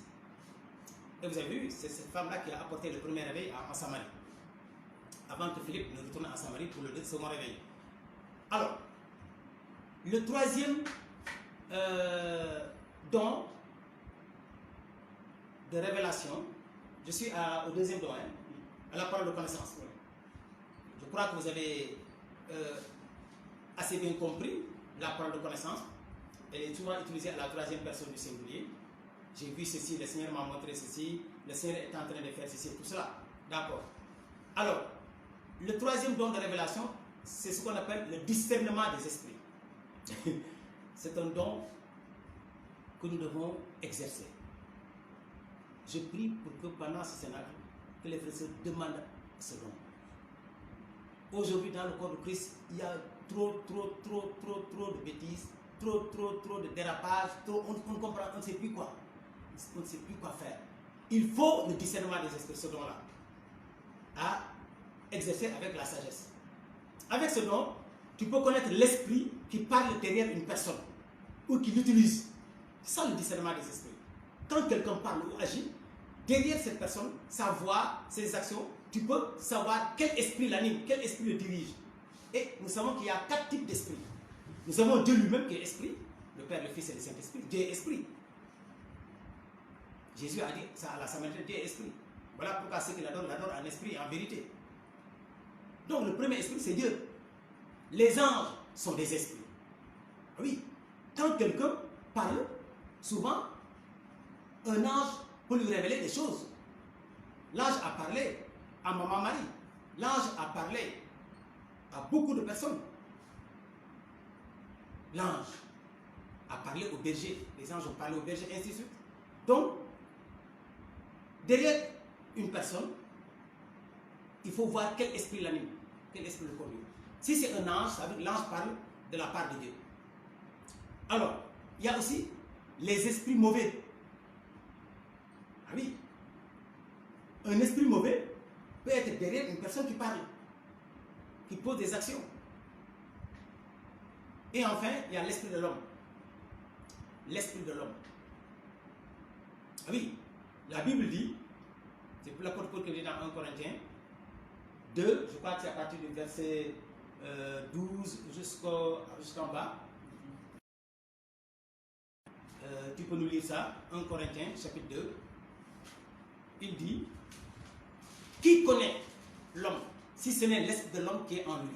Et vous avez vu, c'est cette femme-là qui a apporté le premier réveil en Samarie. Avant que Philippe ne retourne en Samarie pour le second réveil. Alors, le troisième don de révélation, je suis au deuxième don, hein, à la parole de connaissance. Je crois que vous avez assez bien compris la parole de connaissance. Elle est souvent utilisée à la troisième personne du singulier. J'ai vu ceci, le Seigneur m'a montré ceci, le Seigneur est en train de faire ceci, tout cela. D'accord. Alors, le troisième don de révélation, c'est ce qu'on appelle le discernement des esprits. C'est un don que nous devons exercer. Je prie pour que pendant ce cénacle, que les frères demandent ce don. Aujourd'hui, dans le corps de Christ, il y a trop de bêtises, trop de dérapages, on ne comprend, on ne sait plus quoi. On ne sait plus quoi faire. Il faut le discernement des esprits, ce don-là, à exercer avec la sagesse. Avec ce don, tu peux connaître l'esprit qui parle derrière une personne ou qui l'utilise. C'est ça le discernement des esprits. Quand quelqu'un parle ou agit, derrière cette personne, sa voix, ses actions, tu peux savoir quel esprit l'anime, quel esprit le dirige. Et nous savons qu'il y a 4 types d'esprits. Nous avons Dieu lui-même qui est esprit, le Père, le Fils et le Saint-Esprit. Dieu est esprit. Jésus a dit ça à la Samaritaine, Dieu est esprit. Voilà pourquoi ceux qui l'adorent en esprit et en vérité. Donc le premier esprit, c'est Dieu. Les anges sont des esprits. Oui, quand quelqu'un parle, souvent, un ange peut lui révéler des choses. L'ange a parlé à Maman Marie. L'ange a parlé à beaucoup de personnes. L'ange a parlé au berger. Les anges ont parlé au berger, ainsi de suite. Donc, derrière une personne, il faut voir quel esprit l'anime, quel esprit le conduit. Si c'est un ange, ça veut dire que l'ange parle de la part de Dieu. Alors, il y a aussi les esprits mauvais. Ah oui. Un esprit mauvais peut être derrière une personne qui parle, qui pose des actions. Et enfin, il y a l'esprit de l'homme. L'esprit de l'homme. Ah oui, la Bible dit, c'est pour l'apôtre Paul qui dit dans 1 Corinthiens 2, je crois que c'est à partir du verset 12 jusqu'en bas. Tu peux nous lire ça, 1 Corinthiens chapitre 2. Il dit, qui connaît l'homme si ce n'est l'esprit de l'homme qui est en lui?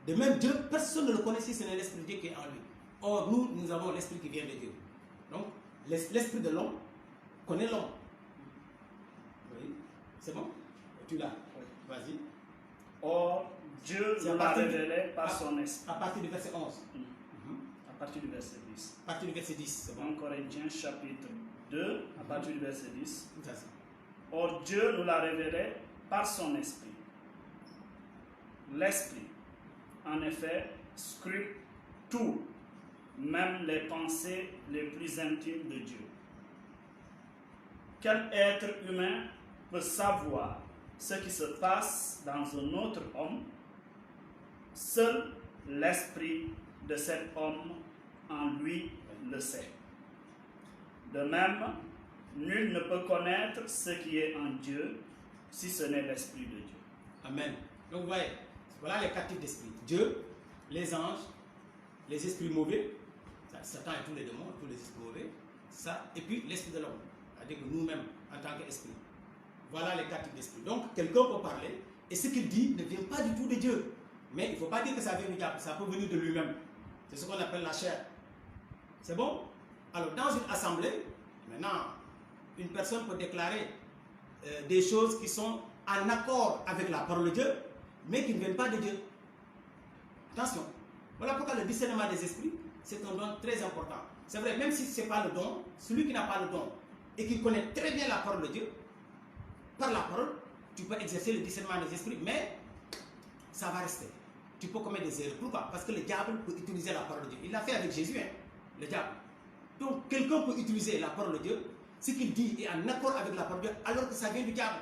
De même Dieu, personne ne le connaît si ce n'est l'esprit de Dieu qui est en lui. Or nous avons l'esprit qui vient de Dieu. Donc l'esprit de l'homme connaît l'homme. Oui, c'est bon? Tu l'as? Oui. Vas-y. Or Dieu nous l'a révélé par son esprit. À partir du verset 11. À partir du verset 10. À partir du verset 10, c'est bon. 1 Corinthiens chapitre 2, à partir du verset 10. Vas-y. Or Dieu nous l'a révélé par son esprit. L'esprit, en effet, scrute tout, même les pensées les plus intimes de Dieu. Quel être humain peut savoir ce qui se passe dans un autre homme? Seul l'esprit de cet homme en lui le sait. De même, nul ne peut connaître ce qui est en Dieu si ce n'est l'esprit de Dieu. Amen. Donc vous voyez, voilà les 4 types d'esprits. Dieu, les anges, les esprits mauvais, Satan et tous les démons, tous les esprits mauvais, ça, et puis l'esprit de l'homme, c'est-à-dire que nous-mêmes, en tant qu'esprit. Voilà les 4 types d'esprits. Donc, quelqu'un peut parler, et ce qu'il dit ne vient pas du tout de Dieu. Mais il ne faut pas dire que ça vient du diable, ça peut venir de lui-même. C'est ce qu'on appelle la chair. C'est bon? Alors, dans une assemblée, maintenant, une personne peut déclarer des choses qui sont en accord avec la parole de Dieu, mais qui ne viennent pas de Dieu. Attention. Voilà pourquoi le discernement des esprits, c'est un don très important. C'est vrai, même si ce n'est pas le don, celui qui n'a pas le don et qui connaît très bien la parole de Dieu, par la parole, tu peux exercer le discernement des esprits, mais ça va rester. Tu peux commettre des erreurs. Pourquoi? Parce que le diable peut utiliser la parole de Dieu. Il l'a fait avec Jésus, hein, le diable. Donc, quelqu'un peut utiliser la parole de Dieu, ce qu'il dit est en accord avec la parole de Dieu, alors que ça vient du diable.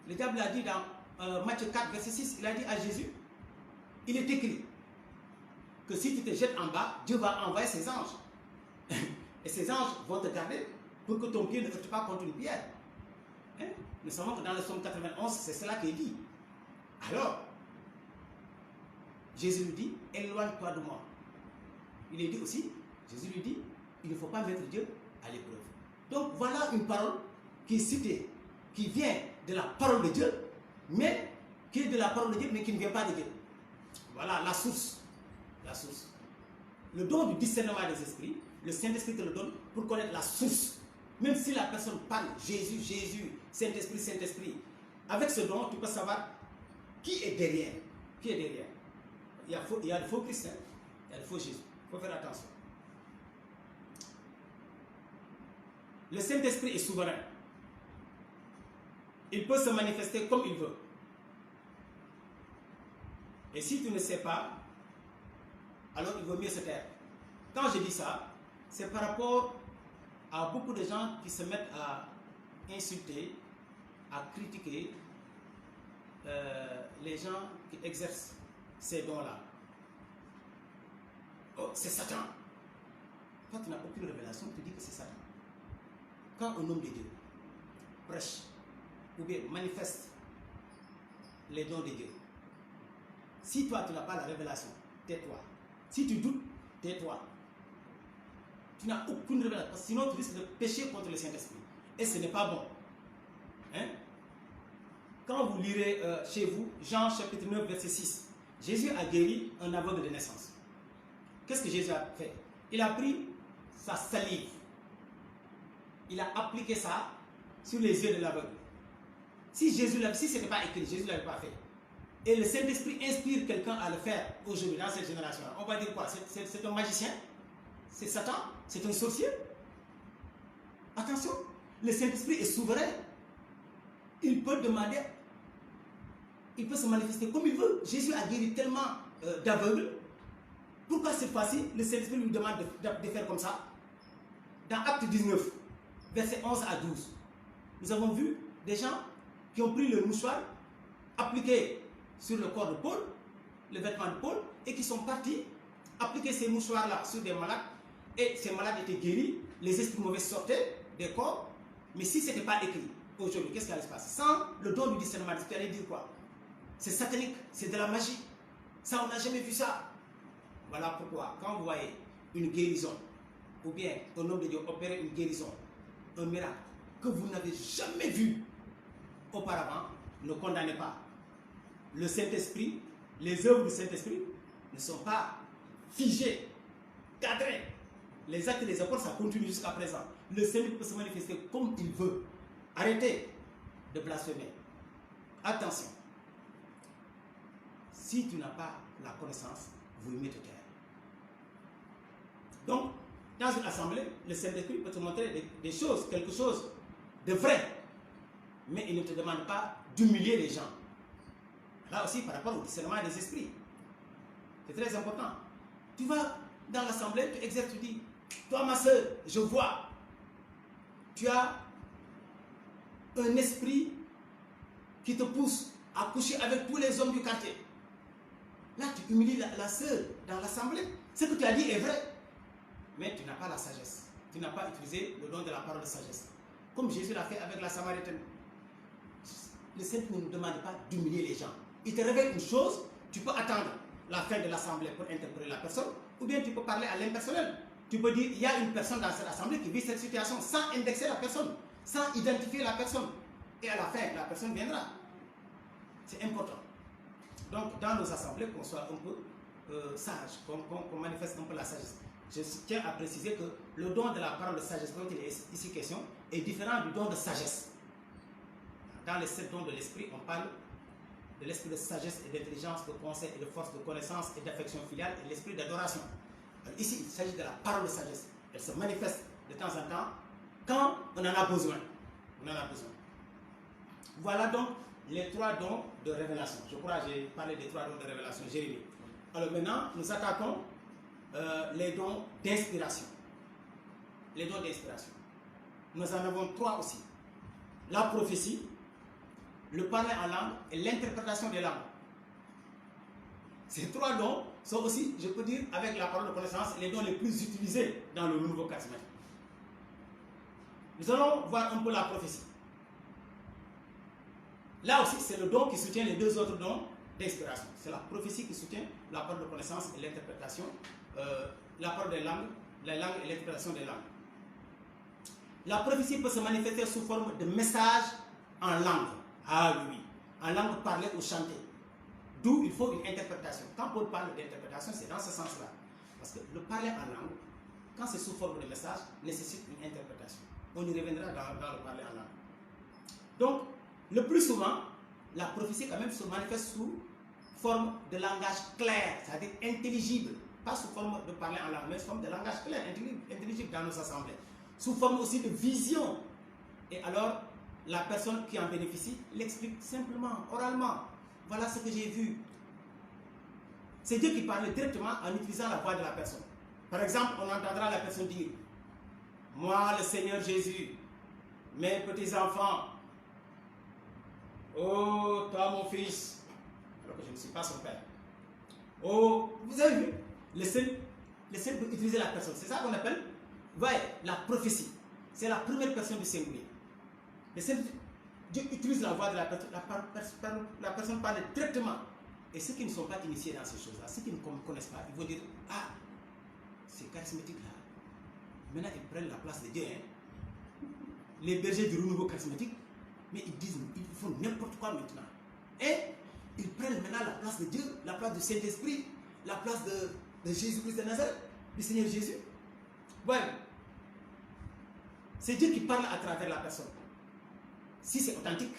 Le diable a dit dans Matthieu 4, verset 6, il a dit à Jésus, il est écrit, que si tu te jettes en bas, Dieu va envoyer ses anges. Et ces anges vont te garder pour que ton pied ne heurte pas contre une pierre. Hein? Nous savons que dans le psaume 91, c'est cela qui est dit. Alors, Jésus lui dit, éloigne-toi de moi. Il est dit aussi, Jésus lui dit, il ne faut pas mettre Dieu à l'épreuve. Donc voilà une parole qui est citée, qui vient de la parole de Dieu, mais qui est de la parole de Dieu, mais qui ne vient pas de Dieu. Voilà la source. La source. Le don du discernement des esprits, le Saint-Esprit te le donne pour connaître la source. Même si la personne parle Jésus, Jésus, Saint-Esprit, Saint-Esprit, avec ce don, tu peux savoir qui est derrière. Qui est derrière. Il y a le faux Christ, hein? Il y a le faux Jésus. Il faut faire attention. Le Saint-Esprit est souverain. Il peut se manifester comme il veut. Et si tu ne sais pas, alors il vaut mieux se taire. Quand je dis ça, c'est par rapport à beaucoup de gens qui se mettent à insulter, à critiquer les gens qui exercent ces dons-là. Oh, c'est Satan. Toi, tu n'as aucune révélation, tu dis que c'est Satan. Quand un homme de Dieu prêche ou bien manifeste les dons de Dieu, si toi, tu n'as pas la révélation, tais-toi. Si tu doutes, tais-toi. Tu n'as aucune révélation, parce que sinon tu risques de pécher contre le Saint-Esprit. Et ce n'est pas bon. Hein? Quand vous lirez chez vous, Jean chapitre 9, verset 6, Jésus a guéri un aveugle de naissance. Qu'est-ce que Jésus a fait? Il a pris sa salive. Il a appliqué ça sur les yeux de l'aveugle. Si ce n'était pas écrit, Jésus ne l'avait pas fait. Et le Saint-Esprit inspire quelqu'un à le faire aujourd'hui, dans cette génération. On va dire quoi? C'est un magicien? C'est Satan? C'est un sorcier? Attention, le Saint-Esprit est souverain. Il peut demander, il peut se manifester comme il veut. Jésus a guéri tellement d'aveugles. Pourquoi cette fois-ci, le Saint-Esprit lui demande de faire comme ça? Dans Acte 19, versets 11 à 12, nous avons vu des gens qui ont pris le mouchoir, appliqué sur le corps de Paul, le vêtement de Paul, et qui sont partis appliquer ces mouchoirs-là sur des malades, et ces malades étaient guéris, les esprits mauvais sortaient des corps. Mais si ce n'était pas écrit aujourd'hui, qu'est-ce qui allait se passer? Sans le don du discernement, tu allais dire quoi? C'est satanique, c'est de la magie. Ça, on n'a jamais vu ça. Voilà pourquoi, quand vous voyez une guérison, ou bien un homme de Dieu opérer une guérison, un miracle, que vous n'avez jamais vu auparavant, ne condamnez pas. Le Saint-Esprit, les œuvres du Saint-Esprit ne sont pas figées, cadrées. Les actes des apôtres, ça continue jusqu'à présent. Le Seigneur peut se manifester comme il veut. Arrêtez de blasphémer. Attention. Si tu n'as pas la connaissance, vous mieux te taire. Donc, dans une assemblée, le Saint-Esprit peut te montrer des choses, quelque chose de vrai. Mais il ne te demande pas d'humilier les gens. Là aussi, par rapport au discernement des esprits. C'est très important. Tu vas dans l'assemblée, tu exerces, tu dis, toi ma soeur, je vois, tu as un esprit qui te pousse à coucher avec tous les hommes du quartier. Là, tu humilies la soeur dans l'assemblée. Ce que tu as dit est vrai. Mais tu n'as pas la sagesse. Tu n'as pas utilisé le don de la parole de sagesse. Comme Jésus l'a fait avec la Samaritaine. Le Seigneur ne nous demande pas d'humilier les gens. Il te révèle une chose, tu peux attendre la fin de l'assemblée pour interpeller la personne, ou bien tu peux parler à l'impersonnel. Tu peux dire, il y a une personne dans cette assemblée qui vit cette situation sans indexer la personne, sans identifier la personne. Et à la fin, la personne viendra. C'est important. Donc, dans nos assemblées, qu'on soit un peu sage, qu'on manifeste un peu la sagesse. Je tiens à préciser que le don de la parole de sagesse, dont il est ici question, est différent du don de sagesse. Dans les 7 dons de l'esprit, on parle de l'esprit de sagesse et d'intelligence, de conseil et de force, de connaissance et d'affection filiale et l'esprit d'adoration. Ici, il s'agit de la parole de sagesse. Elle se manifeste de temps en temps quand on en a besoin. On en a besoin. Voilà donc les 3 dons de révélation. Je crois que j'ai parlé des 3 dons de révélation, Jérémie. Alors maintenant, nous attaquons les dons d'inspiration. Les dons d'inspiration. Nous en avons 3 aussi. La prophétie, le parler en langue et l'interprétation des langues. Ces 3 dons sont aussi, je peux dire, avec la parole de connaissance, les dons les plus utilisés dans le nouveau charismatique. Nous allons voir un peu la prophétie. Là aussi, c'est le don qui soutient les 2 autres dons d'inspiration. C'est la prophétie qui soutient la parole de connaissance et l'interprétation, la parole des langues, les langues et l'interprétation des langues. La prophétie peut se manifester sous forme de messages en langue. Ah oui, en langue parlée ou chantée. D'où il faut une interprétation. Quand Paul parle d'interprétation, c'est dans ce sens-là. Parce que le parler en langue, quand c'est sous forme de message, nécessite une interprétation. On y reviendra dans le parler en langue. Donc, le plus souvent, la prophétie quand même se manifeste sous forme de langage clair, c'est-à-dire intelligible. Pas sous forme de parler en langue, mais sous forme de langage clair, intelligible dans nos assemblées. Sous forme aussi de vision. Et alors, la personne qui en bénéficie l'explique simplement, oralement. Voilà ce que j'ai vu. C'est Dieu qui parle directement en utilisant la voix de la personne. Par exemple, on entendra la personne dire: moi, le Seigneur Jésus, mes petits-enfants, oh, toi, mon fils, alors que je ne suis pas son père. Oh, vous avez vu, le Seigneur peut utiliser la personne. C'est ça qu'on appelle, voyez, la prophétie. C'est la première personne du singulier. Le Seigneur, Dieu utilise la voix de la personne. La personne parle directement. Et ceux qui ne sont pas initiés dans ces choses-là, ceux qui ne connaissent pas, ils vont dire: ah, ces charismatiques-là, maintenant ils prennent la place de Dieu. Hein. Les bergers du renouveau charismatique, mais ils disent, ils font n'importe quoi maintenant. Et ils prennent maintenant la place de Dieu, la place du Saint-Esprit, la place de Jésus-Christ de Nazareth, du Seigneur Jésus. Ouais. C'est Dieu qui parle à travers la personne. Si c'est authentique,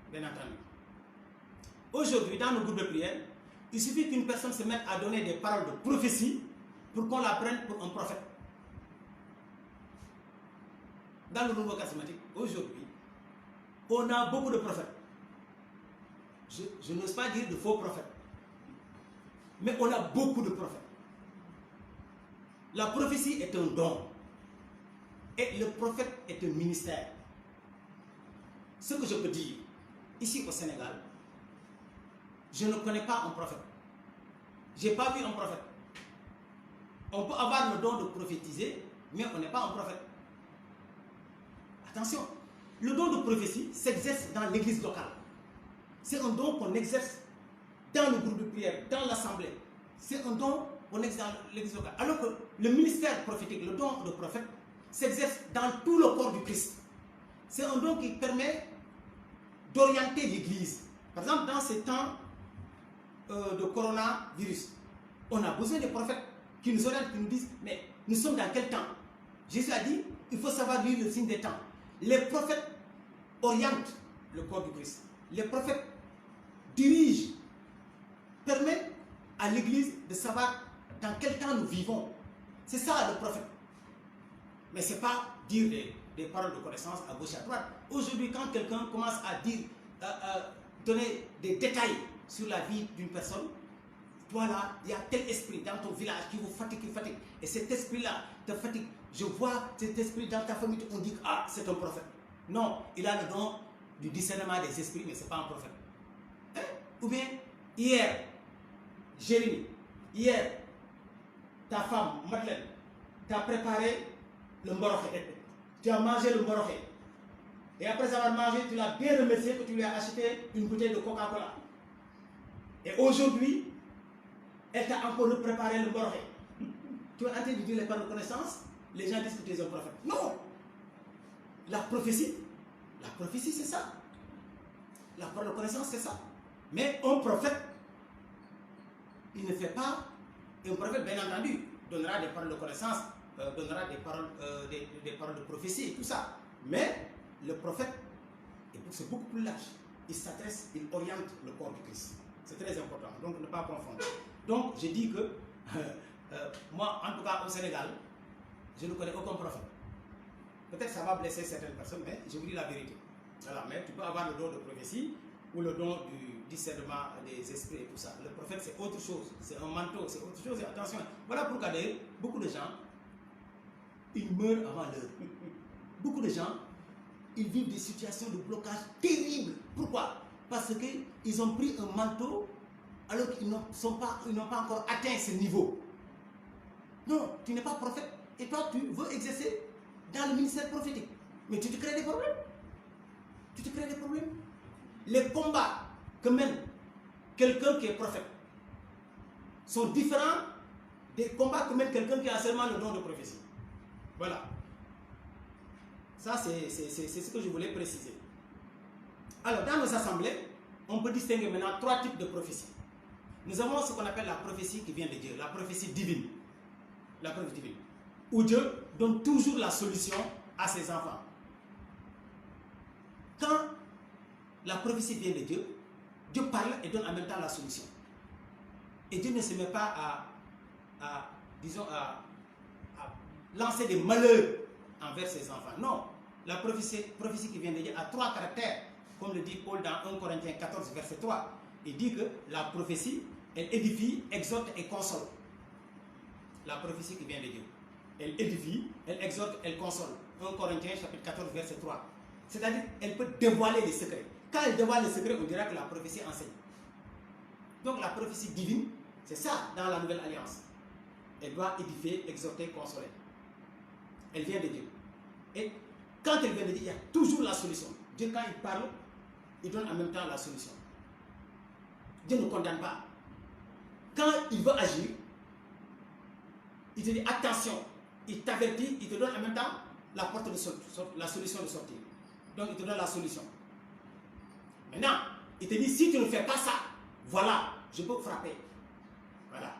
bien entendu. Aujourd'hui, dans nos groupes de prière, il suffit qu'une personne se mette à donner des paroles de prophétie pour qu'on la prenne pour un prophète. Dans le nouveau charismatique, aujourd'hui, on a beaucoup de prophètes. Je n'ose pas dire de faux prophètes. Mais on a beaucoup de prophètes. La prophétie est un don. Et le prophète est un ministère. Ce que je peux dire, ici au Sénégal, je ne connais pas un prophète. Je n'ai pas vu un prophète. On peut avoir le don de prophétiser, mais on n'est pas un prophète. Attention, le don de prophétie s'exerce dans l'église locale. C'est un don qu'on exerce dans le groupe de prière, dans l'assemblée. C'est un don qu'on exerce dans l'église locale. Alors que le ministère prophétique, le don de prophète, s'exerce dans tout le corps du Christ. C'est un don qui permet d'orienter l'église. Par exemple, dans ces temps de coronavirus, on a besoin des prophètes qui nous orientent, qui nous disent: mais nous sommes dans quel temps? Jésus a dit: il faut savoir lire le signe des temps. Les prophètes orientent le corps du Christ. Les prophètes dirigent, permettent à l'église de savoir dans quel temps nous vivons. C'est ça le prophète. Mais ce n'est pas dire des paroles de connaissance à gauche et à droite. Aujourd'hui, quand quelqu'un commence à dire, donner des détails sur la vie d'une personne, toi là, il y a tel esprit dans ton village qui vous fatigue, et cet esprit-là te fatigue. Je vois cet esprit dans ta famille, on dit: ah, c'est un prophète. Non, il a le don du discernement des esprits, mais ce n'est pas un prophète. Hein? Ou bien, hier, Jérémie, hier, ta femme, Madeleine, t'a préparé le mboroché. Tu as mangé le mboroché. Et après avoir mangé, tu l'as bien remercié que tu lui as acheté une bouteille de Coca-Cola. Et aujourd'hui, elle t'a encore préparé le mboroché. Tu es en train de dire les paroles de connaissance, les gens disent que tu es un prophète. Non! La prophétie c'est ça. La parole de connaissance, c'est ça. Mais un prophète, il ne fait pas. Et un prophète, bien entendu, donnera des paroles de connaissance, donnera des paroles de prophétie et tout ça. Mais le prophète, c'est beaucoup plus large. Il s'adresse, il oriente le corps du Christ. C'est très important. Donc, ne pas confondre. Donc, je dis que, moi, en tout cas, au Sénégal, je ne connais aucun prophète. Peut-être ça va blesser certaines personnes, mais je vous dis la vérité. Voilà, mais tu peux avoir le don de prophétie ou le don du discernement des esprits et tout ça. Le prophète, c'est autre chose. C'est un manteau, c'est autre chose. Et attention, voilà pourquoi d'ailleurs, beaucoup de gens, ils meurent avant l'heure. Beaucoup de gens, ils vivent des situations de blocage terribles. Pourquoi? Parce qu'ils ont pris un manteau alors qu'ils n'ont pas encore atteint ce niveau. Non, tu n'es pas prophète. Et toi, tu veux exercer dans le ministère prophétique. Mais tu te crées des problèmes. Tu te crées des problèmes. Les combats que mène quelqu'un qui est prophète sont différents des combats que mène quelqu'un qui a seulement le don de prophétie. Voilà. Ça, c'est ce que je voulais préciser. Alors, dans nos assemblées, on peut distinguer maintenant 3 types de prophéties. Nous avons ce qu'on appelle la prophétie qui vient de Dieu, la prophétie divine. La prophétie divine. Où Dieu donne toujours la solution à ses enfants. Quand la prophétie vient de Dieu, Dieu parle et donne en même temps la solution. Et Dieu ne se met pas à lancer des malheurs envers ses enfants. Non, la prophétie qui vient de Dieu a 3 caractères, comme le dit Paul dans 1 Corinthiens 14, verset 3. Il dit que la prophétie, elle édifie, exhorte et console. La prophétie qui vient de Dieu. Elle édifie, elle exhorte, elle console. 1 Corinthiens chapitre 14, verset 3. C'est-à-dire, elle peut dévoiler les secrets. Quand elle dévoile les secrets, on dira que la prophétie enseigne. Donc la prophétie divine, c'est ça dans la nouvelle alliance. Elle doit édifier, exhorter, consoler. Elle vient de Dieu. Et quand elle vient de Dieu, il y a toujours la solution. Dieu, quand il parle, il donne en même temps la solution. Dieu ne condamne pas. Quand il veut agir, il te dit attention, il t'avertit, il te donne en même temps la porte de la solution de sortir. Donc il te donne la solution. Maintenant, il te dit si tu ne fais pas ça, voilà, je peux frapper. Voilà.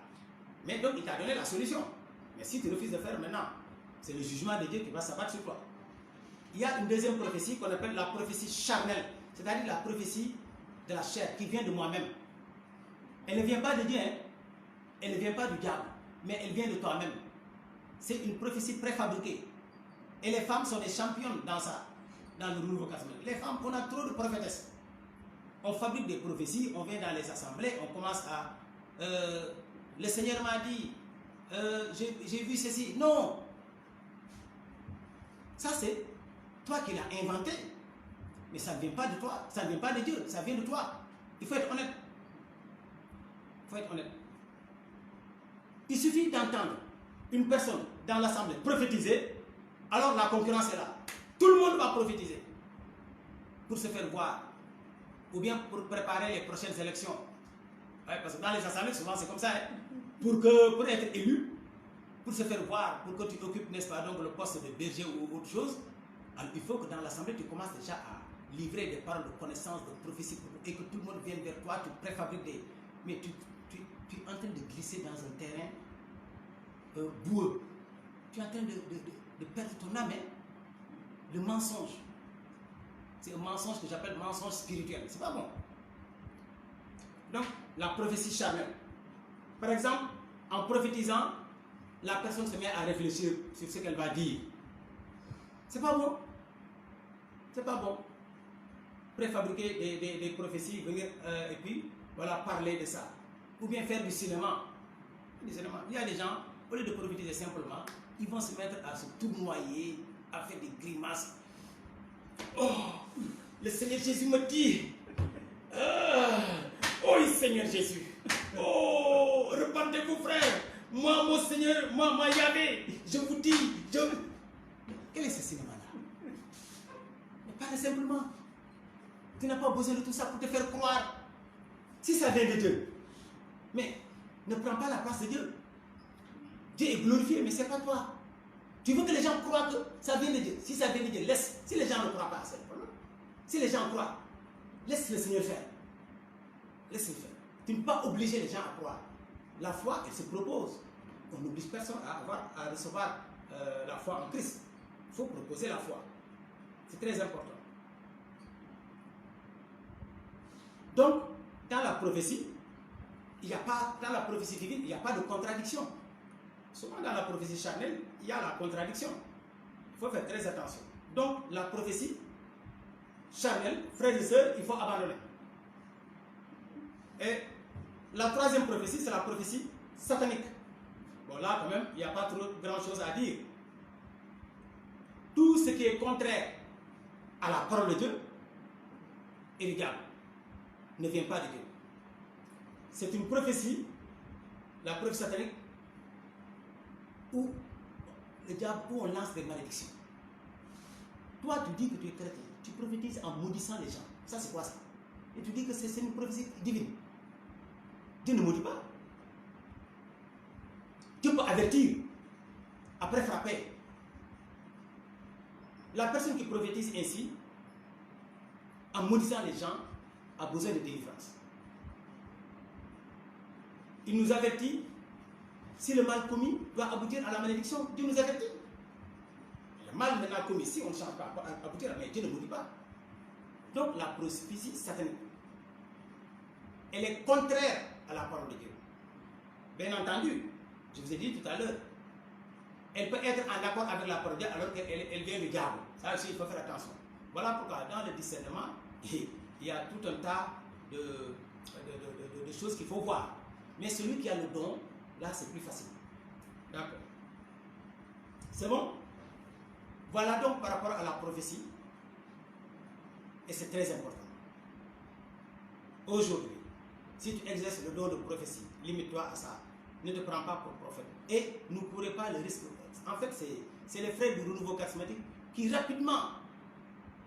Mais donc il t'a donné la solution. Mais si tu refuses de faire maintenant, c'est le jugement de Dieu qui va s'abattre sur toi. Il y a une deuxième prophétie qu'on appelle la prophétie charnelle, c'est-à-dire la prophétie de la chair qui vient de moi-même. Elle ne vient pas de Dieu, hein? Elle ne vient pas du diable, mais elle vient de toi-même. C'est une prophétie préfabriquée. Et les femmes sont des championnes dans ça, dans le Nouveau Testament. Les femmes, on a trop de prophétesses. On fabrique des prophéties, on vient dans les assemblées, on commence à... le Seigneur m'a dit, j'ai vu ceci. Non! Ça c'est toi qui l'as inventé. Mais ça ne vient pas de toi, ça ne vient pas de Dieu, ça vient de toi. Il faut être honnête. Il faut être honnête. Il suffit d'entendre une personne dans l'assemblée prophétiser, alors la concurrence est là. Tout le monde va prophétiser pour se faire voir, ou bien pour préparer les prochaines élections. Ouais, parce que dans les assemblées, souvent c'est comme ça. Hein? Pour être élu, pour se faire voir, pour que tu occupes, n'est-ce pas, donc le poste de berger ou autre chose, alors il faut que dans l'assemblée, tu commences déjà à livrer des paroles de connaissance, de prophétie, et que tout le monde vienne vers toi, tu préfabriques des... Mais tu es en train de glisser dans un terrain boueux. Tu es en train de perdre ton âme, hein? Le mensonge. C'est un mensonge que j'appelle mensonge spirituel. C'est pas bon. Donc, la prophétie charnelle. Par exemple, en prophétisant, la personne se met à réfléchir sur ce qu'elle va dire. C'est pas bon. C'est pas bon. Préfabriquer des prophéties, venir et puis, voilà, parler de ça. Ou bien faire du cinéma. Il y a des gens, au lieu de prophétiser simplement, ils vont se mettre à se tournoyer, à faire des grimaces. Oh, le Seigneur Jésus me dit, oh Seigneur Jésus, oh, repentez-vous frère, moi mon Seigneur, moi Yahvé, je vous dis, Quel est ce cinéma-là? Mais parle simplement. Tu n'as pas besoin de tout ça pour te faire croire. Si ça vient de Dieu, mais ne prends pas la place de Dieu. Dieu est glorifié, mais ce n'est pas toi. Tu veux que les gens croient que ça vient de Dieu. Si ça vient de Dieu, laisse. Si les gens ne croient pas, c'est le problème. Si les gens croient, laisse le Seigneur faire. Laisse-le faire. Tu ne peux pas obliger les gens à croire. La foi, elle se propose. On n'oblige personne à recevoir la foi en Christ. Il faut proposer la foi. C'est très important. Donc, dans la prophétie, dans la prophétie divine, il n'y a pas de contradiction. Souvent dans la prophétie charnelle, il y a la contradiction. Il faut faire très attention. Donc, la prophétie charnelle, frères et sœurs, il faut abandonner. Et la troisième prophétie, c'est la prophétie satanique. Bon, là, quand même, il n'y a pas trop grand chose à dire. Tout ce qui est contraire à la parole de Dieu et du diable ne vient pas de Dieu. c'est une prophétie, la prophétie satanique, où le diable, où on lance des malédictions. Toi, tu dis que tu es chrétien, tu prophétises en maudissant les gens. Ça, c'est quoi ça? Et tu dis que c'est une prophétie divine. Dieu ne maudit pas. Dieu peut avertir, après frapper. La personne qui prophétise ainsi, en maudissant les gens, a besoin de délivrance. Il nous avertit, si le mal commis doit aboutir à la malédiction, Dieu nous avertit. Le mal maintenant commis, si on ne change pas, aboutir, mais Dieu ne maudit pas. Donc la prophétie satanique, elle est contraire à la parole de Dieu. Bien entendu, je vous ai dit tout à l'heure, elle peut être en accord avec la parole de Dieu alors qu'elle vient du diable. Ça aussi, il faut faire attention. Voilà pourquoi dans le discernement, il y a tout un tas de choses qu'il faut voir. Mais celui qui a le don, là c'est plus facile. D'accord. C'est bon? Voilà donc par rapport à la prophétie. Et c'est très important. Aujourd'hui, si tu exerces le don de prophétie, limite-toi à ça. Ne te prends pas pour prophète. Et ne courez pas le risque. En fait, c'est les frères du renouveau charismatique qui rapidement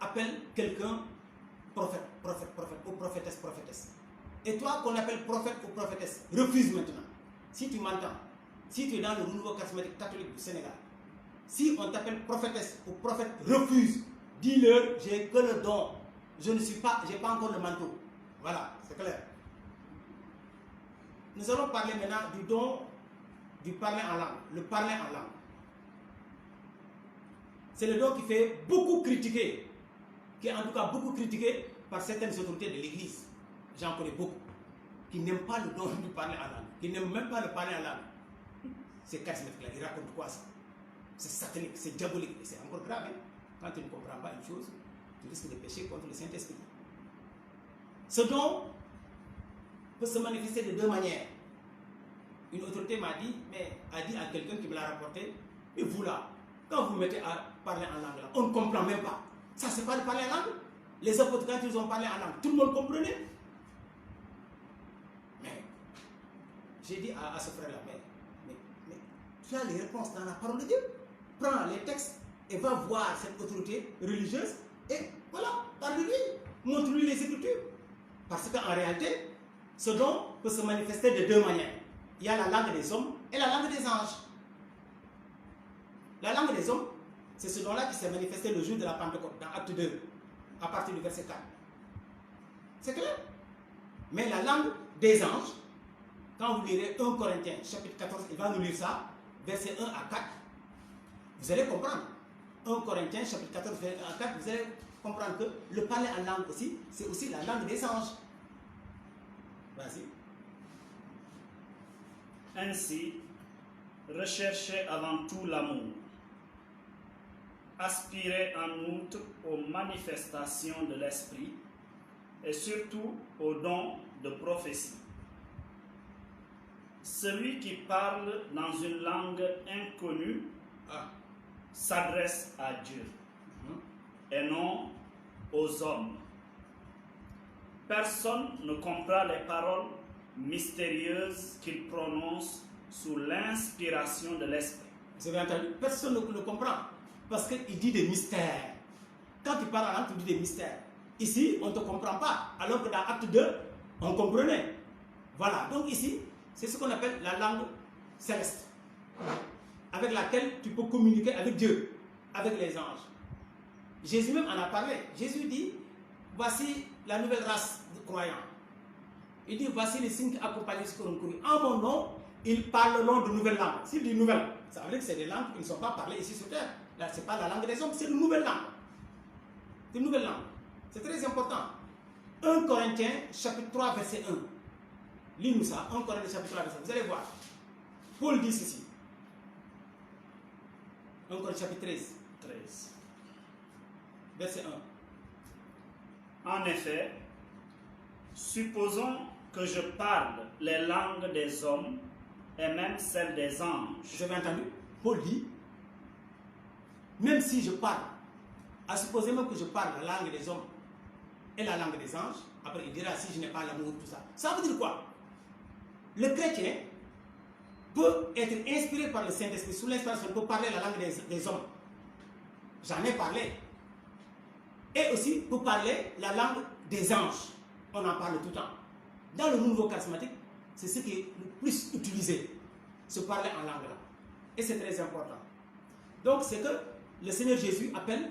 appellent quelqu'un prophète, ou prophétesse. Et toi qu'on appelle prophète ou prophétesse, refuse maintenant. Si tu m'entends, si tu es dans le renouveau charismatique catholique du Sénégal, si on t'appelle prophétesse ou prophète, refuse. Dis-leur, j'ai que le don. Je n'ai pas encore le manteau. Voilà, c'est clair. Nous allons parler maintenant du don du parler en langue. Le parler en langue. C'est le don qui fait beaucoup critiquer, qui est en tout cas beaucoup critiqué par certaines autorités de l'Église. J'en connais beaucoup, qui n'aiment pas le don du parler en langue, qui n'aiment même pas le parler en langue. C'est charismatique là, ils racontent quoi ça? C'est satanique, c'est diabolique, et c'est encore grave. Hein? Quand tu ne comprends pas une chose, tu risques de pécher contre le Saint-Esprit. Ce don peut se manifester de deux manières. Une autorité a dit à quelqu'un qui me l'a rapporté, et vous là, quand vous mettez à parler en langue là, on ne comprend même pas. Ça c'est pas de parler en langue. Les apôtres quand ils ont parlé en langue, tout le monde comprenait. Mais j'ai dit à ce frère là, mais tu as les réponses dans la parole de Dieu. Prends les textes et va voir cette autorité religieuse et voilà, parle-lui, montre-lui les Écritures. Parce qu'en réalité, ce don peut se manifester de deux manières. Il y a la langue des hommes et la langue des anges. La langue des hommes, c'est ce don-là qui s'est manifesté le jour de la Pentecôte, dans Acte 2, à partir du verset 4. C'est clair? Mais la langue des anges, quand vous lirez 1 Corinthiens, chapitre 14, il va nous lire ça, verset 1 à 4, vous allez comprendre. 1 Corinthiens, chapitre 14, verset 1 à 4, vous allez comprendre que le parler en langue aussi, c'est aussi la langue des anges. Vas-y. Ainsi, recherchez avant tout l'amour. Aspirez en outre aux manifestations de l'esprit et surtout aux dons de prophétie. Celui qui parle dans une langue inconnue s'adresse à Dieu et non aux hommes. Personne ne comprend les paroles mystérieuses qu'il prononce sous l'inspiration de l'esprit. Vous avez entendu? Personne ne le comprend parce qu'il dit des mystères. Quand tu parles en langue, tu dis des mystères. Ici, on ne te comprend pas, alors que dans Acte 2, on comprenait. Voilà, donc ici, c'est ce qu'on appelle la langue céleste, avec laquelle tu peux communiquer avec Dieu, avec les anges. Jésus même en a parlé. Jésus dit, voici la nouvelle race de croyants. Il dit, voici les signes qui accompagnent ce que l'on connaît. En mon nom, ils parleront de nouvelles langues. S'il dit nouvelles, ça veut dire que c'est des langues qui ne sont pas parlées ici sur terre. Là, ce n'est pas la langue des hommes, c'est une nouvelle langue. C'est une nouvelle langue. C'est très important. 1 Corinthiens, chapitre 3, verset 1. Lis-nous ça. 1 Corinthiens, chapitre 3, verset 1. Vous allez voir. Paul dit ceci. 1 Corinthiens, chapitre 13. Verset 1. En effet, supposons que je parle les langues des hommes et même celles des anges. Vous avez entendu? Paul dit, même si je parle, à supposer même que je parle la langue des hommes et la langue des anges, après il dira si je n'ai pas l'amour, tout ça. Ça veut dire quoi? le chrétien peut être inspiré par le Saint-Esprit, sous l'inspiration, peut parler la langue des hommes. J'en ai parlé. Et aussi pour parler la langue des anges. On en parle tout le temps. Dans le nouveau charismatique, c'est ce qui est le plus utilisé, se parler en langue là. Et c'est très important. Donc c'est que le Seigneur Jésus appelle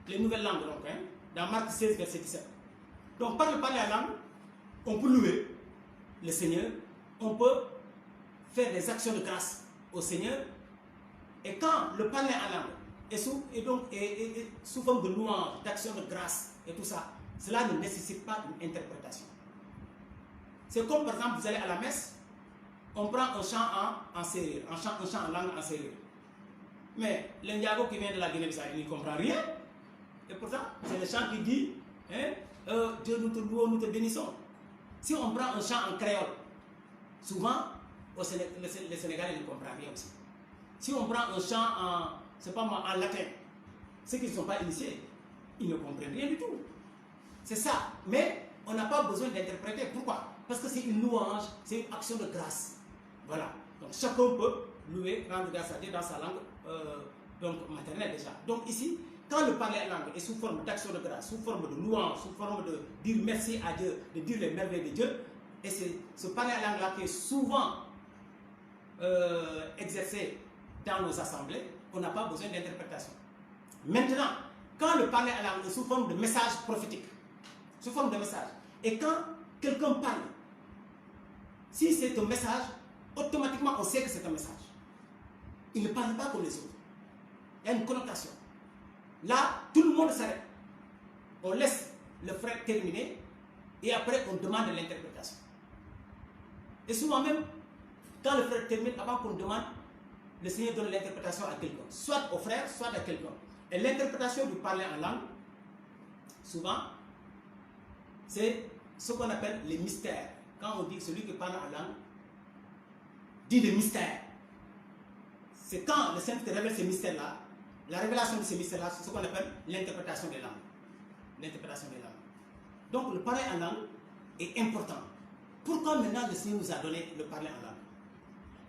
les nouvelles langues, donc, hein, dans Marc 16, verset 17. Donc par le parler en langue, on peut louer le Seigneur, on peut faire des actions de grâce au Seigneur. Et quand le parler en langue est sous forme de louange, d'action de grâce et tout ça, cela ne nécessite pas une interprétation. C'est comme par exemple, vous allez à la messe, on prend un chant en sérère, un chant en langue en sérère. Mais l'Indiago qui vient de la Guinée-Bissau, il ne comprend rien. Et pourtant, c'est le chant qui dit, hein, Dieu nous te louons, nous te bénissons. Si on prend un chant en créole, souvent, les Sénégalais ne comprennent rien aussi. Si on prend un chant en latin, ceux qui ne sont pas initiés, ils ne comprennent rien du tout. C'est ça. Mais on n'a pas besoin d'interpréter. Pourquoi? Parce que c'est une louange, c'est une action de grâce. Voilà. Donc chacun peut louer, rendre grâce à Dieu dans sa langue maternelle déjà. Donc ici, quand le parler en langue est sous forme d'action de grâce, sous forme de louange, sous forme de dire merci à Dieu, de dire les merveilles de Dieu, et c'est ce parler en langue-là qui est souvent exercé dans nos assemblées, on n'a pas besoin d'interprétation. Maintenant, quand le parler en langue est sous forme de message prophétique, sous forme de message, et quand quelqu'un parle, si c'est un message, automatiquement on sait que c'est un message. Il ne parle pas comme les autres. Il y a une connotation. Là, tout le monde s'arrête. On laisse le frère terminer et après on demande l'interprétation. Et souvent même, quand le frère termine, avant qu'on demande, le Seigneur donne l'interprétation à quelqu'un, soit au frère, soit à quelqu'un. Et l'interprétation du parler en langue, souvent, c'est ce qu'on appelle les mystères. Quand on dit que celui qui parle en langue dit les mystères, c'est quand le Saint-Esprit révèle ces mystères-là, la révélation de ces mystères-là, c'est ce qu'on appelle l'interprétation des langues. L'interprétation des langues. Donc le parler en langue est important. Pourquoi maintenant le Seigneur nous a donné le parler en langue?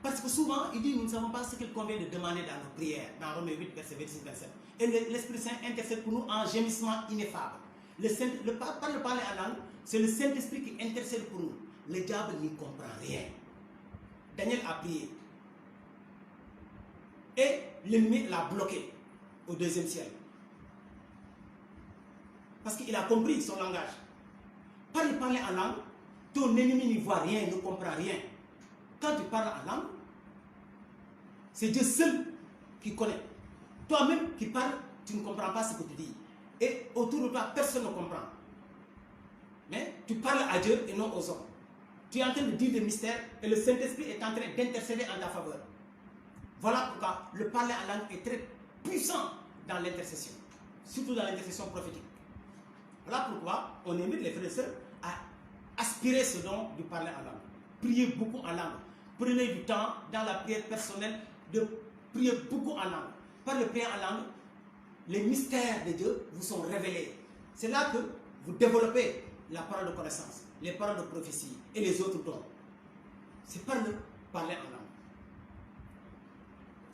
Parce que souvent, il dit, nous ne savons pas ce qu'il convient de demander dans nos prières, dans Romains 8, verset 26-27. Et l'Esprit Saint intercède pour nous en gémissement ineffable. Par le parler en langue, c'est le Saint-Esprit qui intercède pour nous. Le diable n'y comprend rien. Daniel a prié. Et l'ennemi l'a bloqué au deuxième ciel. Parce qu'il a compris son langage. Par le parler en langue, ton ennemi n'y voit rien, ne comprend rien. Quand tu parles en langue, c'est Dieu seul qui connaît. Toi-même qui parles, tu ne comprends pas ce que tu dis. Et autour de toi, personne ne comprend. Mais tu parles à Dieu et non aux hommes. Tu es en train de dire des mystères et le Saint-Esprit est en train d'intercéder en ta faveur. Voilà pourquoi le parler en langue est très puissant dans l'intercession. Surtout dans l'intercession prophétique. Voilà pourquoi on invite les frères et sœurs à aspirer ce don du parler en langue. Priez beaucoup en langue. Prenez du temps dans la prière personnelle de prier beaucoup en langue. Par le prière en langue, les mystères de Dieu vous sont révélés. C'est là que vous développez la parole de connaissance, les paroles de prophétie et les autres dons. C'est par le parler en langue.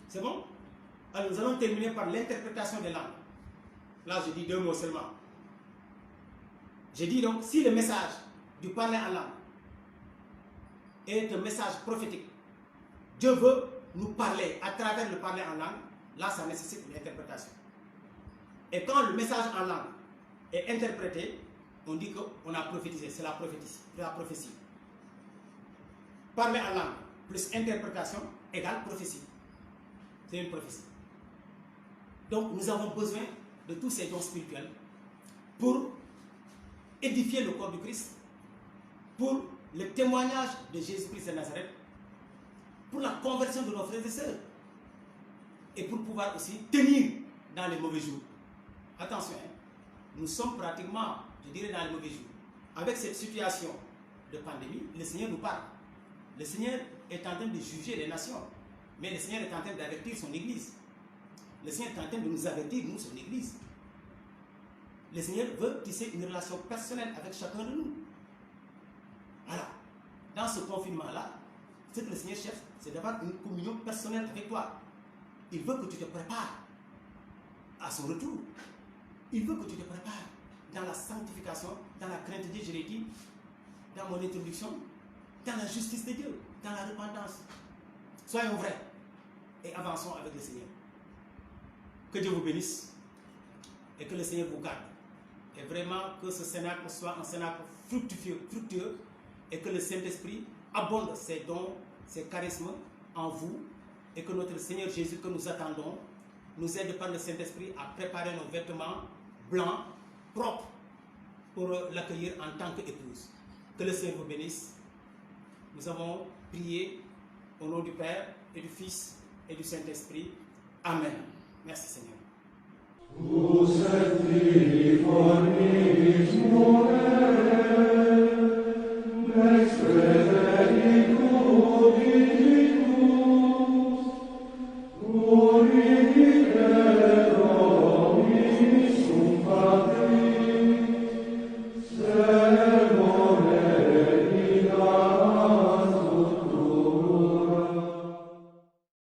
C'est bon? Alors nous allons terminer par l'interprétation des langues. Là, je dis 2 mots seulement. J'ai dit donc, si le message du parler en langue est un message prophétique, Dieu veut nous parler à travers le parler en langue, là ça nécessite une interprétation. Et quand le message en langue est interprété, on dit qu'on a prophétisé, c'est la prophétie. Parler en langue plus interprétation égale prophétie. C'est une prophétie. Donc nous avons besoin de tous ces dons spirituels pour édifier le corps du Christ, pour le témoignage de Jésus-Christ de Nazareth, pour la conversion de nos frères et sœurs, et pour pouvoir aussi tenir dans les mauvais jours. Attention, hein, nous sommes pratiquement, je dirais, dans les mauvais jours. Avec cette situation de pandémie, le Seigneur nous parle. Le Seigneur est en train de juger les nations, mais le Seigneur est en train d'avertir son Église. Le Seigneur est en train de nous avertir, nous, son Église. Le Seigneur veut tisser une relation personnelle avec chacun de nous. Voilà. dans ce confinement-là, ce que le Seigneur cherche, c'est d'avoir une communion personnelle avec toi. Il veut que tu te prépares à son retour. Il veut que tu te prépares dans la sanctification, dans la crainte de Dieu, je l'ai dit, dans mon introduction, dans la justice de Dieu, dans la repentance. Soyons vrais et avançons avec le Seigneur. Que Dieu vous bénisse et que le Seigneur vous garde. Et vraiment que ce cénacle soit un cénacle fructueux et que le Saint-Esprit abonde ses dons, ses charismes en vous et que notre Seigneur Jésus que nous attendons nous aide par le Saint-Esprit à préparer nos vêtements blancs, propres, pour l'accueillir en tant qu'épouse. Que le Seigneur vous bénisse. Nous avons prié au nom du Père et du Fils et du Saint-Esprit. Amen. Merci Seigneur.